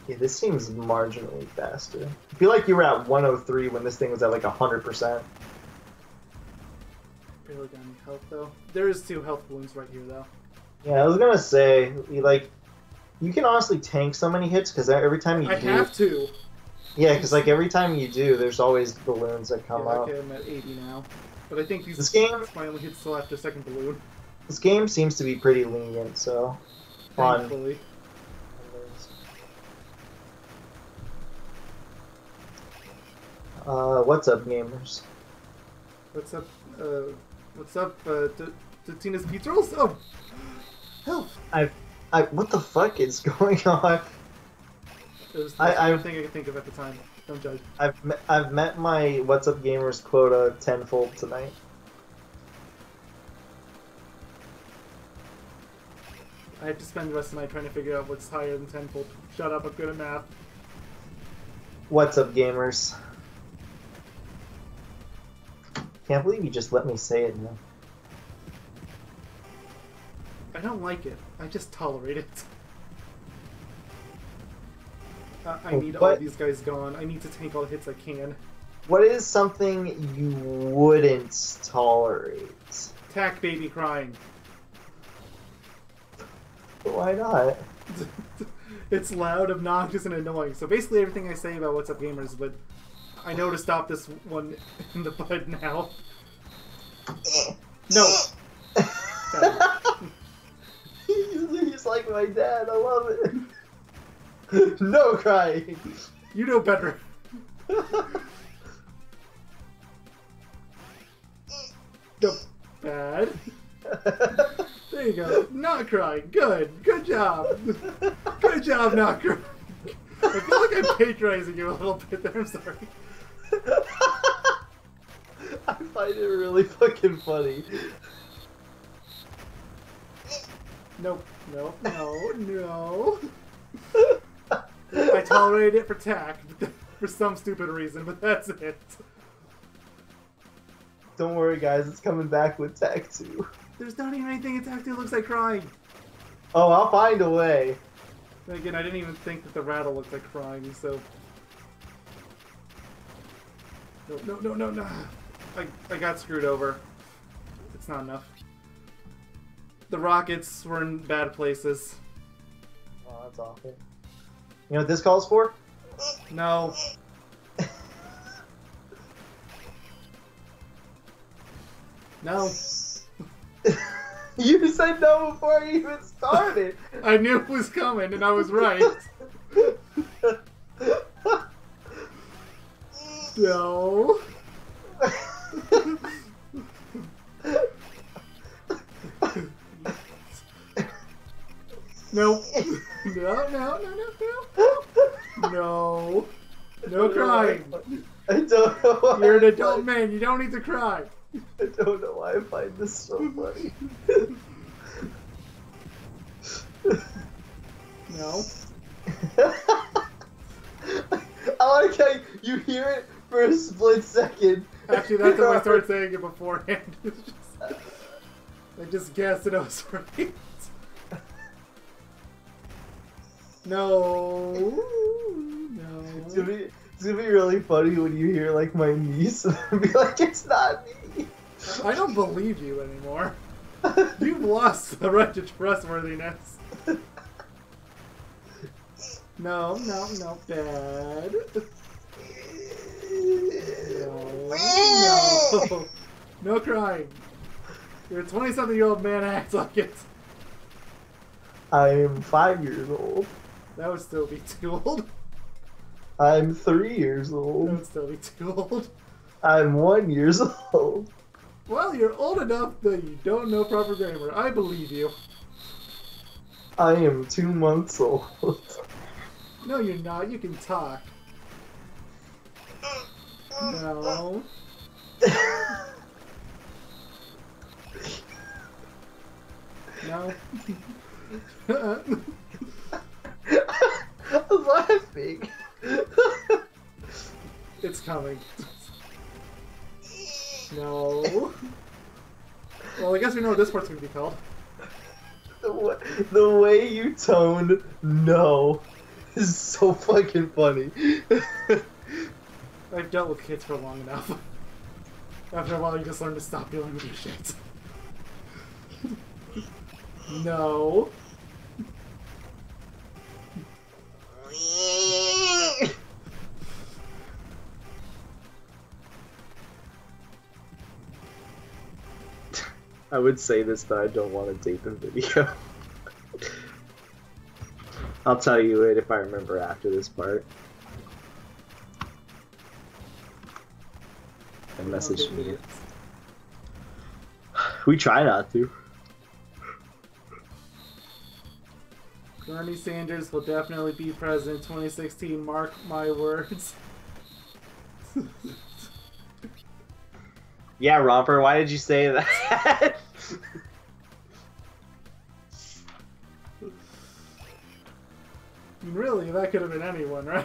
Yeah, this seems marginally faster. I feel like you were at 103 when this thing was at like 100%. Barely got any health though. There is 2 health balloons right here though. Yeah, I was gonna say, you can honestly tank so many hits because every time you I do, have to. yeah, because like every time you do, there's always balloons that come Yeah, up. okay, I'm at 80 now. But I think This game- that's my only hit still after second balloon. This game seems to be pretty lenient, so on. Thankfully. What's up, gamers? What's up? What's up? To Tina's Pizza Rolls? Oh, help! What the fuck is going on? It was the only thing I could think of at the time. Don't judge. I've met my What's Up Gamers quota tenfold tonight. I had to spend the rest of the night trying to figure out what's higher than tenfold. Shut up! I'm good at math. What's up, gamers? can't believe you just let me say it now. I don't like it. I just tolerate it. I need all these guys gone. I need to tank all the hits I can. What is something you wouldn't tolerate? Tack baby crying. Why not? It's loud, obnoxious, and annoying. So basically everything I say about What's Up Gamers, but I know to stop this one in the bud now. No! He's like my dad, I love it. No crying! You know better. No, bad. There you go. Not crying. Good. Good job. Good job not crying. I feel like I'm patronizing you a little bit there. I'm sorry. I find it really fucking funny. Nope. No. No. No. I tolerated it for tack, for some stupid reason, but that's it. Don't worry, guys. It's coming back with Tech 2. There's not even anything in tack 2 that looks like crying. Oh, I'll find a way. And again, I didn't even think that the rattle looked like crying, so... No, no, no, no, no. I got screwed over. It's not enough. The rockets were in bad places. Oh, that's awful. You know what this calls for? No. No. You said no before I even started. I knew it was coming, and I was right. No. Nope. No, no, no, no, no. No. No crying. I don't know why. You're an adult man. You don't need to cry. I don't know why I find this so funny. No. I like how you hear it for a split second. Actually, that's how I started saying it beforehand. I just guessed and I was right. No. No. It's gonna be really funny when you hear like my niece and be like, it's not me. I don't believe you anymore. You've lost the right to trustworthiness. No, no, no, bad. No, no. No crying. You're a 20-something-year-old man, act like it. I'm 5 years old. That would still be too old. I'm 3 years That old. would still be too old. I'm 1 year old. Well, you're old enough that you don't know proper grammar. I believe you. I am 2 months old. No, you're not. You can talk. No. No. I was laughing. It's coming. No. Well, I guess we know what this part's gonna be called. The way you toned no is so fucking funny. I've dealt with kids for long enough. After a while, you just learn to stop dealing with your shit. No. I would say this, but I don't want to date the video. I'll tell you it if I remember after this part. And message me. We try not to. Bernie Sanders will definitely be president 2016, mark my words. Yeah, Romper, why did you say that? Really, that could have been anyone, right?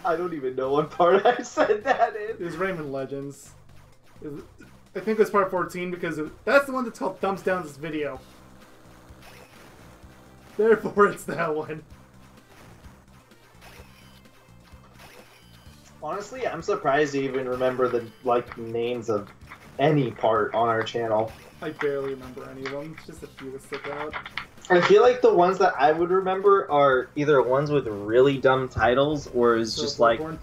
I don't even know what part I said that It in. was Rayman Legends. I think it was part 14 because that's the one that's called Thumbs Down This Video. Therefore, it's that one. Honestly, I'm surprised you even remember the names of any part on our channel. I barely remember any of them. It's just a few that stick out. I feel like the ones that I would remember are either ones with really dumb titles or is So just like. Bloodborne.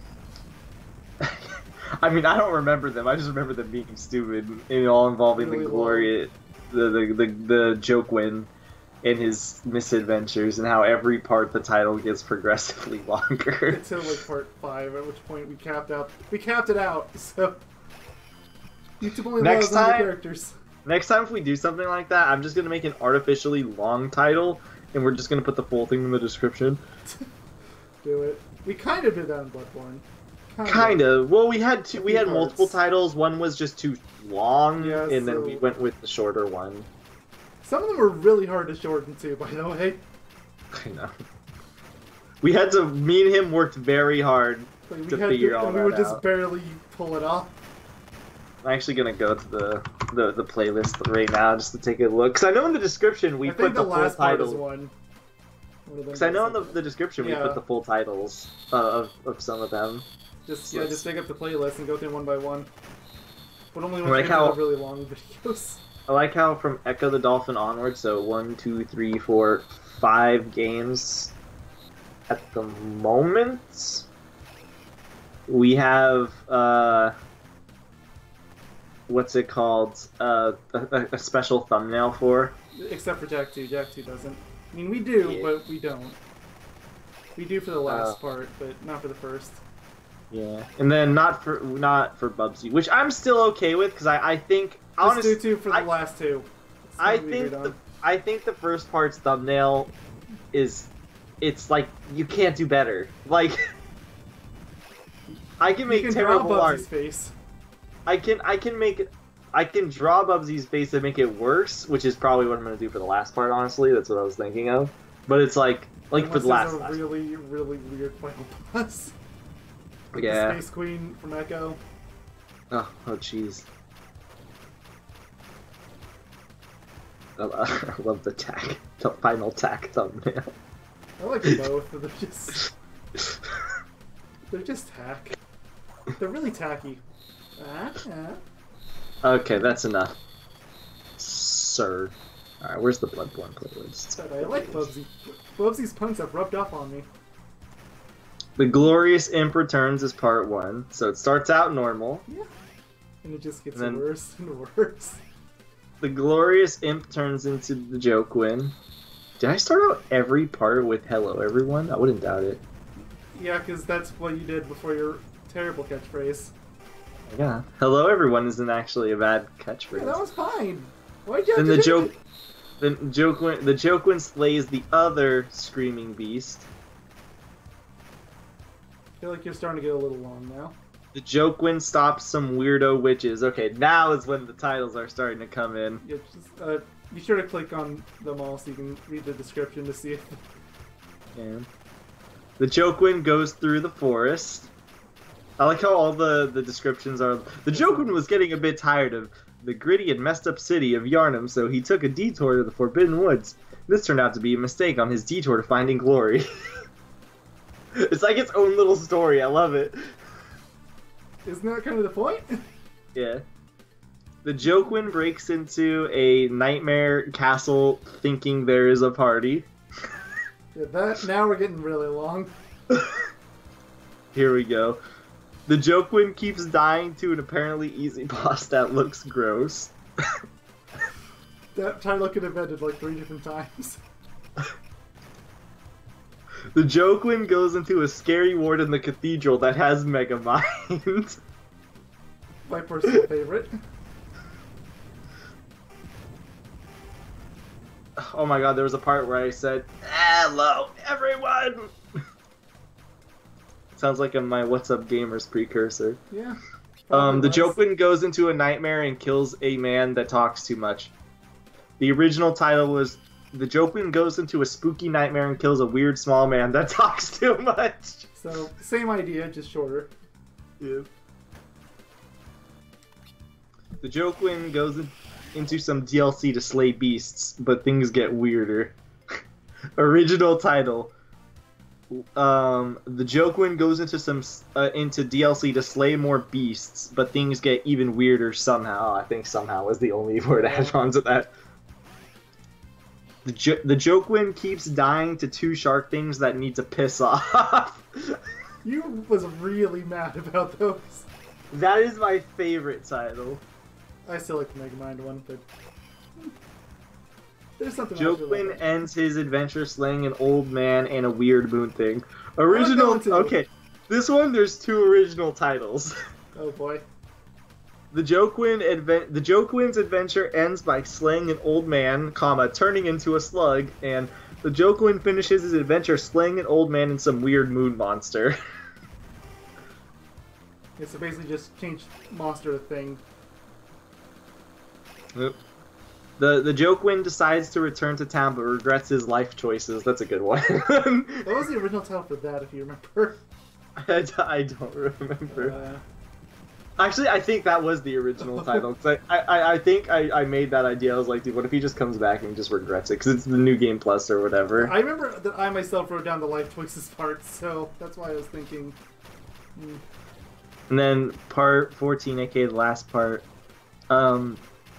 I mean, I don't remember them. I just remember them being stupid and all involving Really the glory, the joke win, and his misadventures, and how every part the title gets progressively longer. Until like part 5, at which point we capped out. We capped it out. So YouTube only Next allows 100 time- characters. Next time, if we do something like that, I'm just gonna make an artificially long title, and we're just gonna put the full thing in the description. Do it. We kind of did that in Bloodborne. Kind of. Well, we had two. We Few had multiple parts. titles. One was just too long, Yeah, and then so- we went with the shorter one. Some of them were really hard to shorten too, by the way. I know. We had to. Me and him worked very hard Like, we to had figure all and we that would just out. barely pull it off. I'm actually gonna go to the playlist right now just to take a look. Cause I know in the description we I put think the the full last part is title. one. One of them Cause I know in was- the description we Yeah. put the full titles of some of them. Just Yes. just take up the playlist and go through one by one. But only when Like you how- have really long videos. I like how from Echo the Dolphin onward, so 1, 2, 3, 4, 5 games at the moment. We have what's it called? A special thumbnail for. Except for Jack 2. Jack 2 doesn't. I mean, we do, Yeah. but we don't. We do for the last part, but not for the first. Yeah, and then not for Bubsy, which I'm still okay with because I think Let's honestly do 2 for the last 2. It's I something we think agreed on. I think the first part's thumbnail is it's like you can't do better. Like I can You make can terrible draw art. Bubsy's face. I can draw Bubsy's face and make it worse, which is probably what I'm gonna do for the last part. Honestly, that's what I was thinking of. But it's like for Unless the last. there's a really, really weird final boss. Like Yeah. the Space Queen from Echo. Oh jeez. I love the final tack thumbnail. I like them both, but they're just tack. They're really tacky. Okay, that's enough, sir. Alright, where's the Bloodborne playlist? But I like Bubsy. Bubsy's puns have rubbed off on me. The Glorious Imp Returns is part 1, so it starts out normal. Yeah. And it just gets And then- worse and worse. The Glorious Imp turns into the joke win. Did I start out every part with "Hello, everyone"? I wouldn't doubt it. Yeah, because that's what you did before your terrible catchphrase. Yeah, "Hello, everyone" isn't actually a bad catchphrase. Yeah, that was fine. Why'd you have Then to the do joke, it? the joke win slays the other screaming beast. I feel like you're starting to get a little long now. The joke win stops some weirdo witches. Okay, now is when the titles are starting to come in. Yeah, just, be sure to click on them all so you can read the description to see if... And the joke win goes through the forest. I like how all the descriptions are. The joke win was getting a bit tired of the gritty and messed up city of Yarnum, so he took a detour to the Forbidden Woods. This turned out to be a mistake on his detour to finding glory. It's like its own little story. I love it. Isn't that kind of the point? Yeah. The Jokwin breaks into a nightmare castle thinking there is a party. Yeah, now we're getting really long. Here we go. The Jokwin keeps dying to an apparently easy boss that looks gross. That title could have ended like 3 different times. The Jokwin goes into a scary ward in the cathedral that has Megamind. My personal favorite. Oh my god, there was a part where I said, "Hello, everyone!" Sounds like my What's Up Gamers precursor. Yeah. The Probably was. Jokwin goes into a nightmare and kills a man that talks too much. The original title was The Jokewind goes into a spooky nightmare and kills a weird small man that talks too much. So, same idea, just shorter. Yeah. The Jokewind goes into some DLC to slay beasts, but things get weirder. Original title. The Jokewind goes into into DLC to slay more beasts, but things get even weirder somehow. I think somehow was the only word added on to that. The Jokewind keeps dying to two shark things that need to piss off. You was really mad about those. That is my favorite title. I still like the Megamind one, but there's something else I really Jokewind like. ends his adventure slaying an old man and a weird moon thing. Original. Okay, this one there's two original titles. Oh boy. The Jokewind's adventure ends by slaying an old man, comma, turning into a slug, and the Jokewind finishes his adventure slaying an old man and some weird moon monster. Yeah, so basically just change monster thing. Yep. The Jokewind decides to return to town but regrets his life choices. That's a good one. What was the original title for that, if you remember? I don't remember. Actually, I think that was the original title. Cause I think I made that idea. I was like, dude, what if he just comes back and just regrets it? Because it's the New Game Plus or whatever. I remember that I myself wrote down the life choices part, so that's why I was thinking. And then part 14, aka the last part.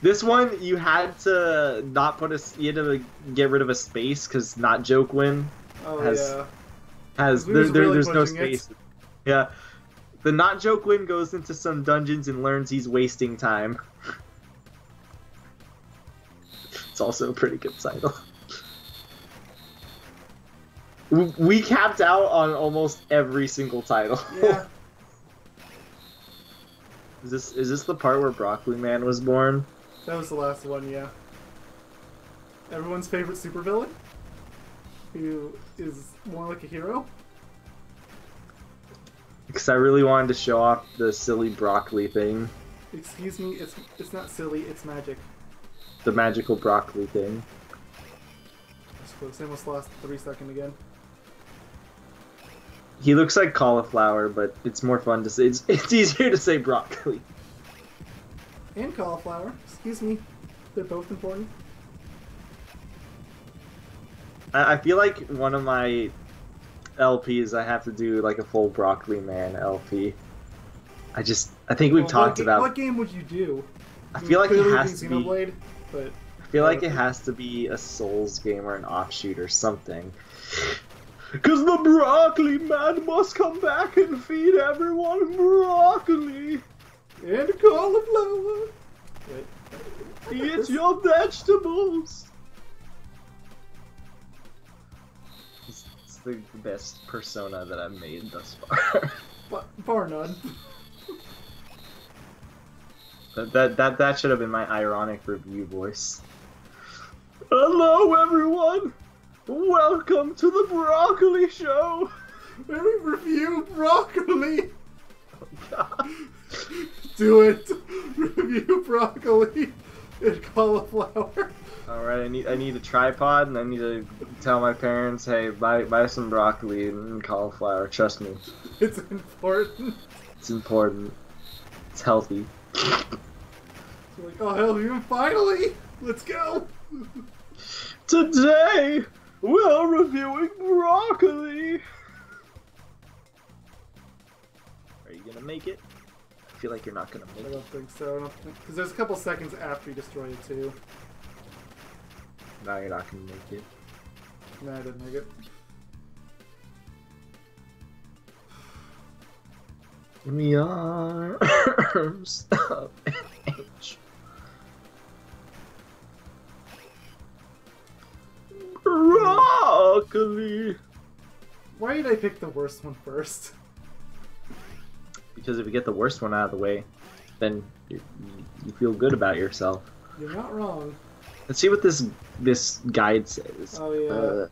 This one you had to not put you had to get rid of a space because not Jokewind has there's no space. Yeah. The not Jokewind goes into some dungeons and learns he's wasting time. It's also a pretty good title. We capped out on almost every single title. Yeah. Is this the part where Broccoli Man was born? That was the last one, yeah. Everyone's favorite supervillain? Who is more like a hero? Because I really wanted to show off the silly broccoli thing. Excuse me, it's not silly, it's magic. The magical broccoli thing. That's close. I almost lost 3 seconds again. He looks like cauliflower, but it's more fun to say. It's easier to say broccoli. And cauliflower. Excuse me. They're both important. I feel like one of my LPs, I have to do like a full Broccoli Man LP. I think we've talked about. What game would you do? I feel like it has to be. Xenoblade, but I feel like it has to be a Souls game or an offshoot or something. Cause the Broccoli Man must come back and feed everyone broccoli and cauliflower. Wait. Eat your vegetables. It's the best persona that I've made thus far. Bar none. That should have been my ironic review voice. Hello, everyone. Welcome to the Broccoli Show. Where we review broccoli. Oh, God. Do it. Review broccoli and cauliflower. All right, I need a tripod, and I need to tell my parents, hey, buy some broccoli and cauliflower. Trust me. It's important. It's important. It's healthy. You're like, oh hell, you finally! Let's go! Today, we're reviewing broccoli! Are you gonna make it? I feel like you're not gonna make I it. don't think so. Because there's a couple seconds after you destroy it too. No, you're not gonna make it. Nah, I didn't make it. In the arms of an angel. Broccoli! Why did I pick the worst one first? Because if you get the worst one out of the way, then you feel good about yourself. You're not wrong. Let's see what this guide says. Oh yeah.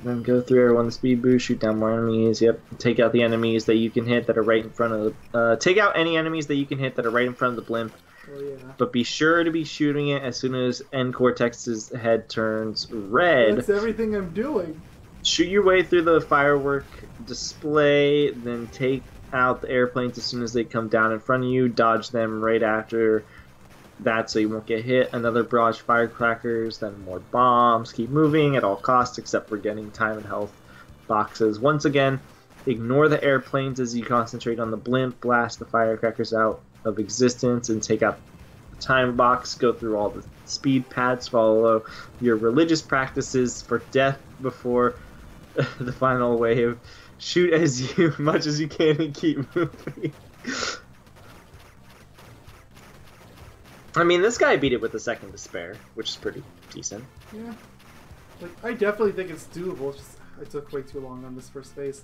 Then go through everyone, speed boost, shoot down more enemies. Yep. Take out the enemies that you can hit that are right in front of the. Take out any enemies that you can hit that are right in front of the blimp. Oh yeah. But be sure to be shooting it as soon as N-Cortex's head turns red. That's everything I'm doing. Shoot your way through the firework display, then take out the airplanes as soon as they come down in front of you. Dodge them right after that so you won't get hit. Another barrage of firecrackers, then more bombs. Keep moving at all costs except for getting time and health boxes. Once again, ignore the airplanes as you concentrate on the blimp. Blast the firecrackers out of existence and take out the time box. Go through all the speed pads. Follow your religious practices for death before the final wave. Shoot as much as you can and keep moving. I mean, this guy beat it with a second to spare, which is pretty decent. Yeah. Like, I definitely think it's doable. It's just, I took way too long on this first phase.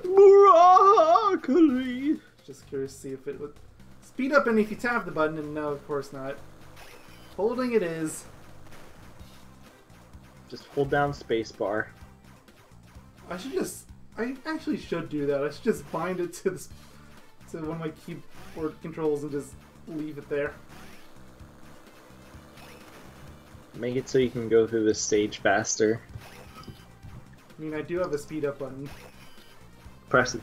Broccoli! Just curious to see if it would speed up and if you tap the button, and no, of course not. Holding it is. Just hold down spacebar. I actually should do that. I should just bind it to one of my keyboard controls and just leave it there. Make it so you can go through this stage faster. I mean, I do have a speed up button. Press it.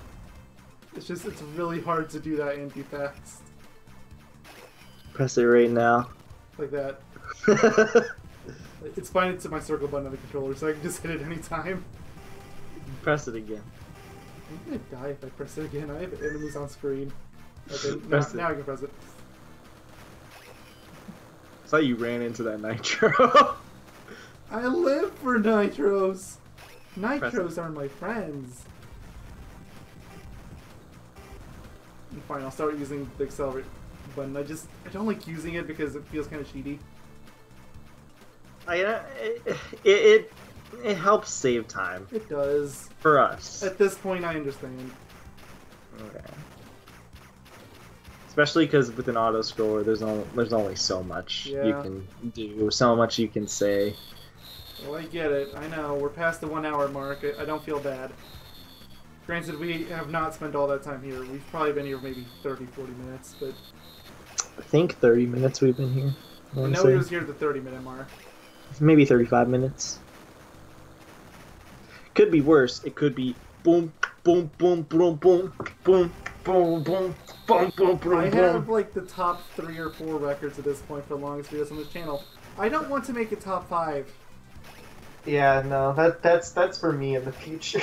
It's really hard to do that and be fast. Press it right now. Like that. It's binded to my circle button on the controller, so I can just hit it anytime. Press it again. I'm gonna die if I press it again. I have enemies on screen. Okay, Press it. now I can press it. I thought you ran into that nitro. I live for nitros. Nitros are my friends. And fine, I'll start using the accelerate button. I don't like using it because it feels kind of cheaty. It helps save time. It does. For us. At this point, I understand. Okay. Especially because with an auto scroller, there's only so much you can do, so much you can say. Well, I get it. I know. We're past the 1 hour mark. I don't feel bad. Granted, we have not spent all that time here. We've probably been here maybe 30, 40 minutes, but... I think 30 minutes we've been here. I know he was here at the 30-minute mark. Maybe 35 minutes. Could be worse. It could be boom, boom, boom, boom, boom, boom, boom, boom, boom, boom, boom. I have like the top 3 or 4 records at this point for the longest videos on this channel. I don't want to make it top 5. Yeah, no, that's for me in the future.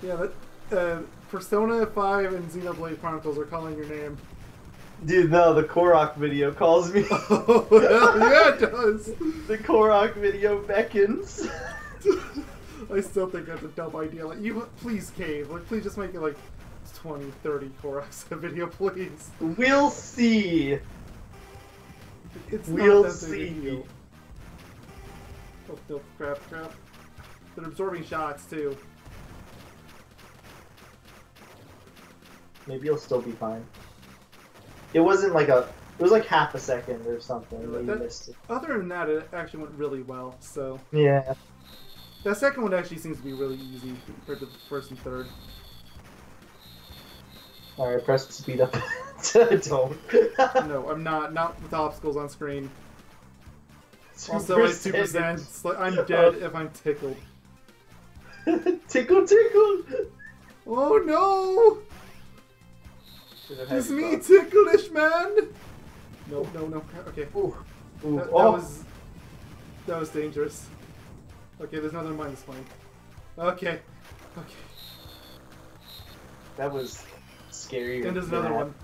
Yeah, but Persona 5 and Xenoblade Chronicles are calling your name. Dude, no, the Korok video calls me. Oh, hell yeah, it does! The Korok video beckons. I still think that's a dumb idea. Like, please, Cave. Like, please just make it like 20, 30 Koroks a video, please. We'll see. It's We'll not that big a see. deal. Oh, no, crap. They're absorbing shots, too. Maybe you'll still be fine. It wasn't like it was like half a second or something. Yeah, that you missed it. Other than that, it actually went really well, so... Yeah. That second one actually seems to be really easy compared to the first and third. Alright, press the speed up. Don't. No, I'm not. Not with obstacles on screen. 2%. Also, at 2%, it's like I'm dead if I'm tickled. Tickle, tickle! Oh no! It's me, ticklish man! No. Okay. Ooh. Ooh. That was dangerous. Okay, there's another minus point. Okay. That was scary. And there's another one.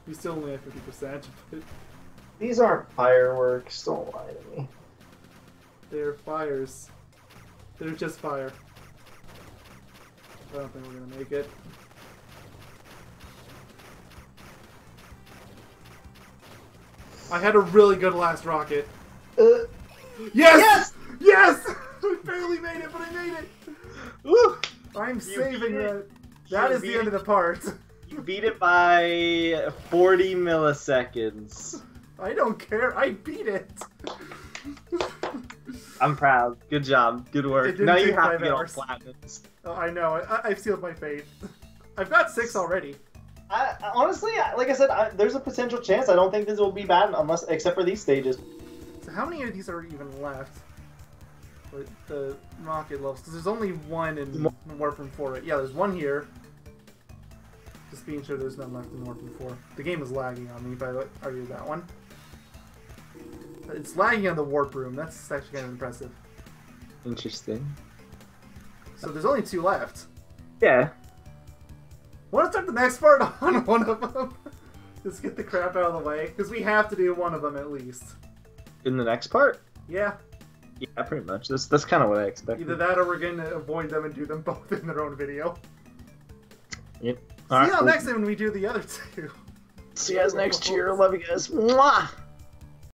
We still only have 50%, but These aren't fireworks. Don't lie to me. they're fires. They're just fire. I don't think we're gonna make it. I had a really good last rocket. Yes! Yes! I barely made it, but I made it! Woo! I'm saving beat that. it. That You is the beat end of it. the part. You beat it by 40 milliseconds. I don't care. I beat it. I'm proud. Good job. Good It work. didn't Now you take have 5 to get all hours. platinums. Oh, I know. I've sealed my fate. I've got 6 already. Honestly, like I said, there's a potential chance. I don't think this will be bad unless, except for these stages. So how many of these are even left? With the rocket levels? Because there's only one in Warp Room 4. Yeah, there's one here. Just being sure there's none left in Warp Room 4. The game is lagging on me, by the way. Argue that one. It's lagging on the Warp Room. That's actually kind of impressive. Interesting. So there's only 2 left. Yeah. Want to start the next part on one of them? Just get the crap out of the way. Because we have to do one of them at least. In the next part? Yeah. Yeah, pretty much. That's kind of what I expected. Either that or we're going to avoid them and do them both in their own video. Yep. See you all next time when we do the other 2. See you guys next year. Love you guys. Mwah!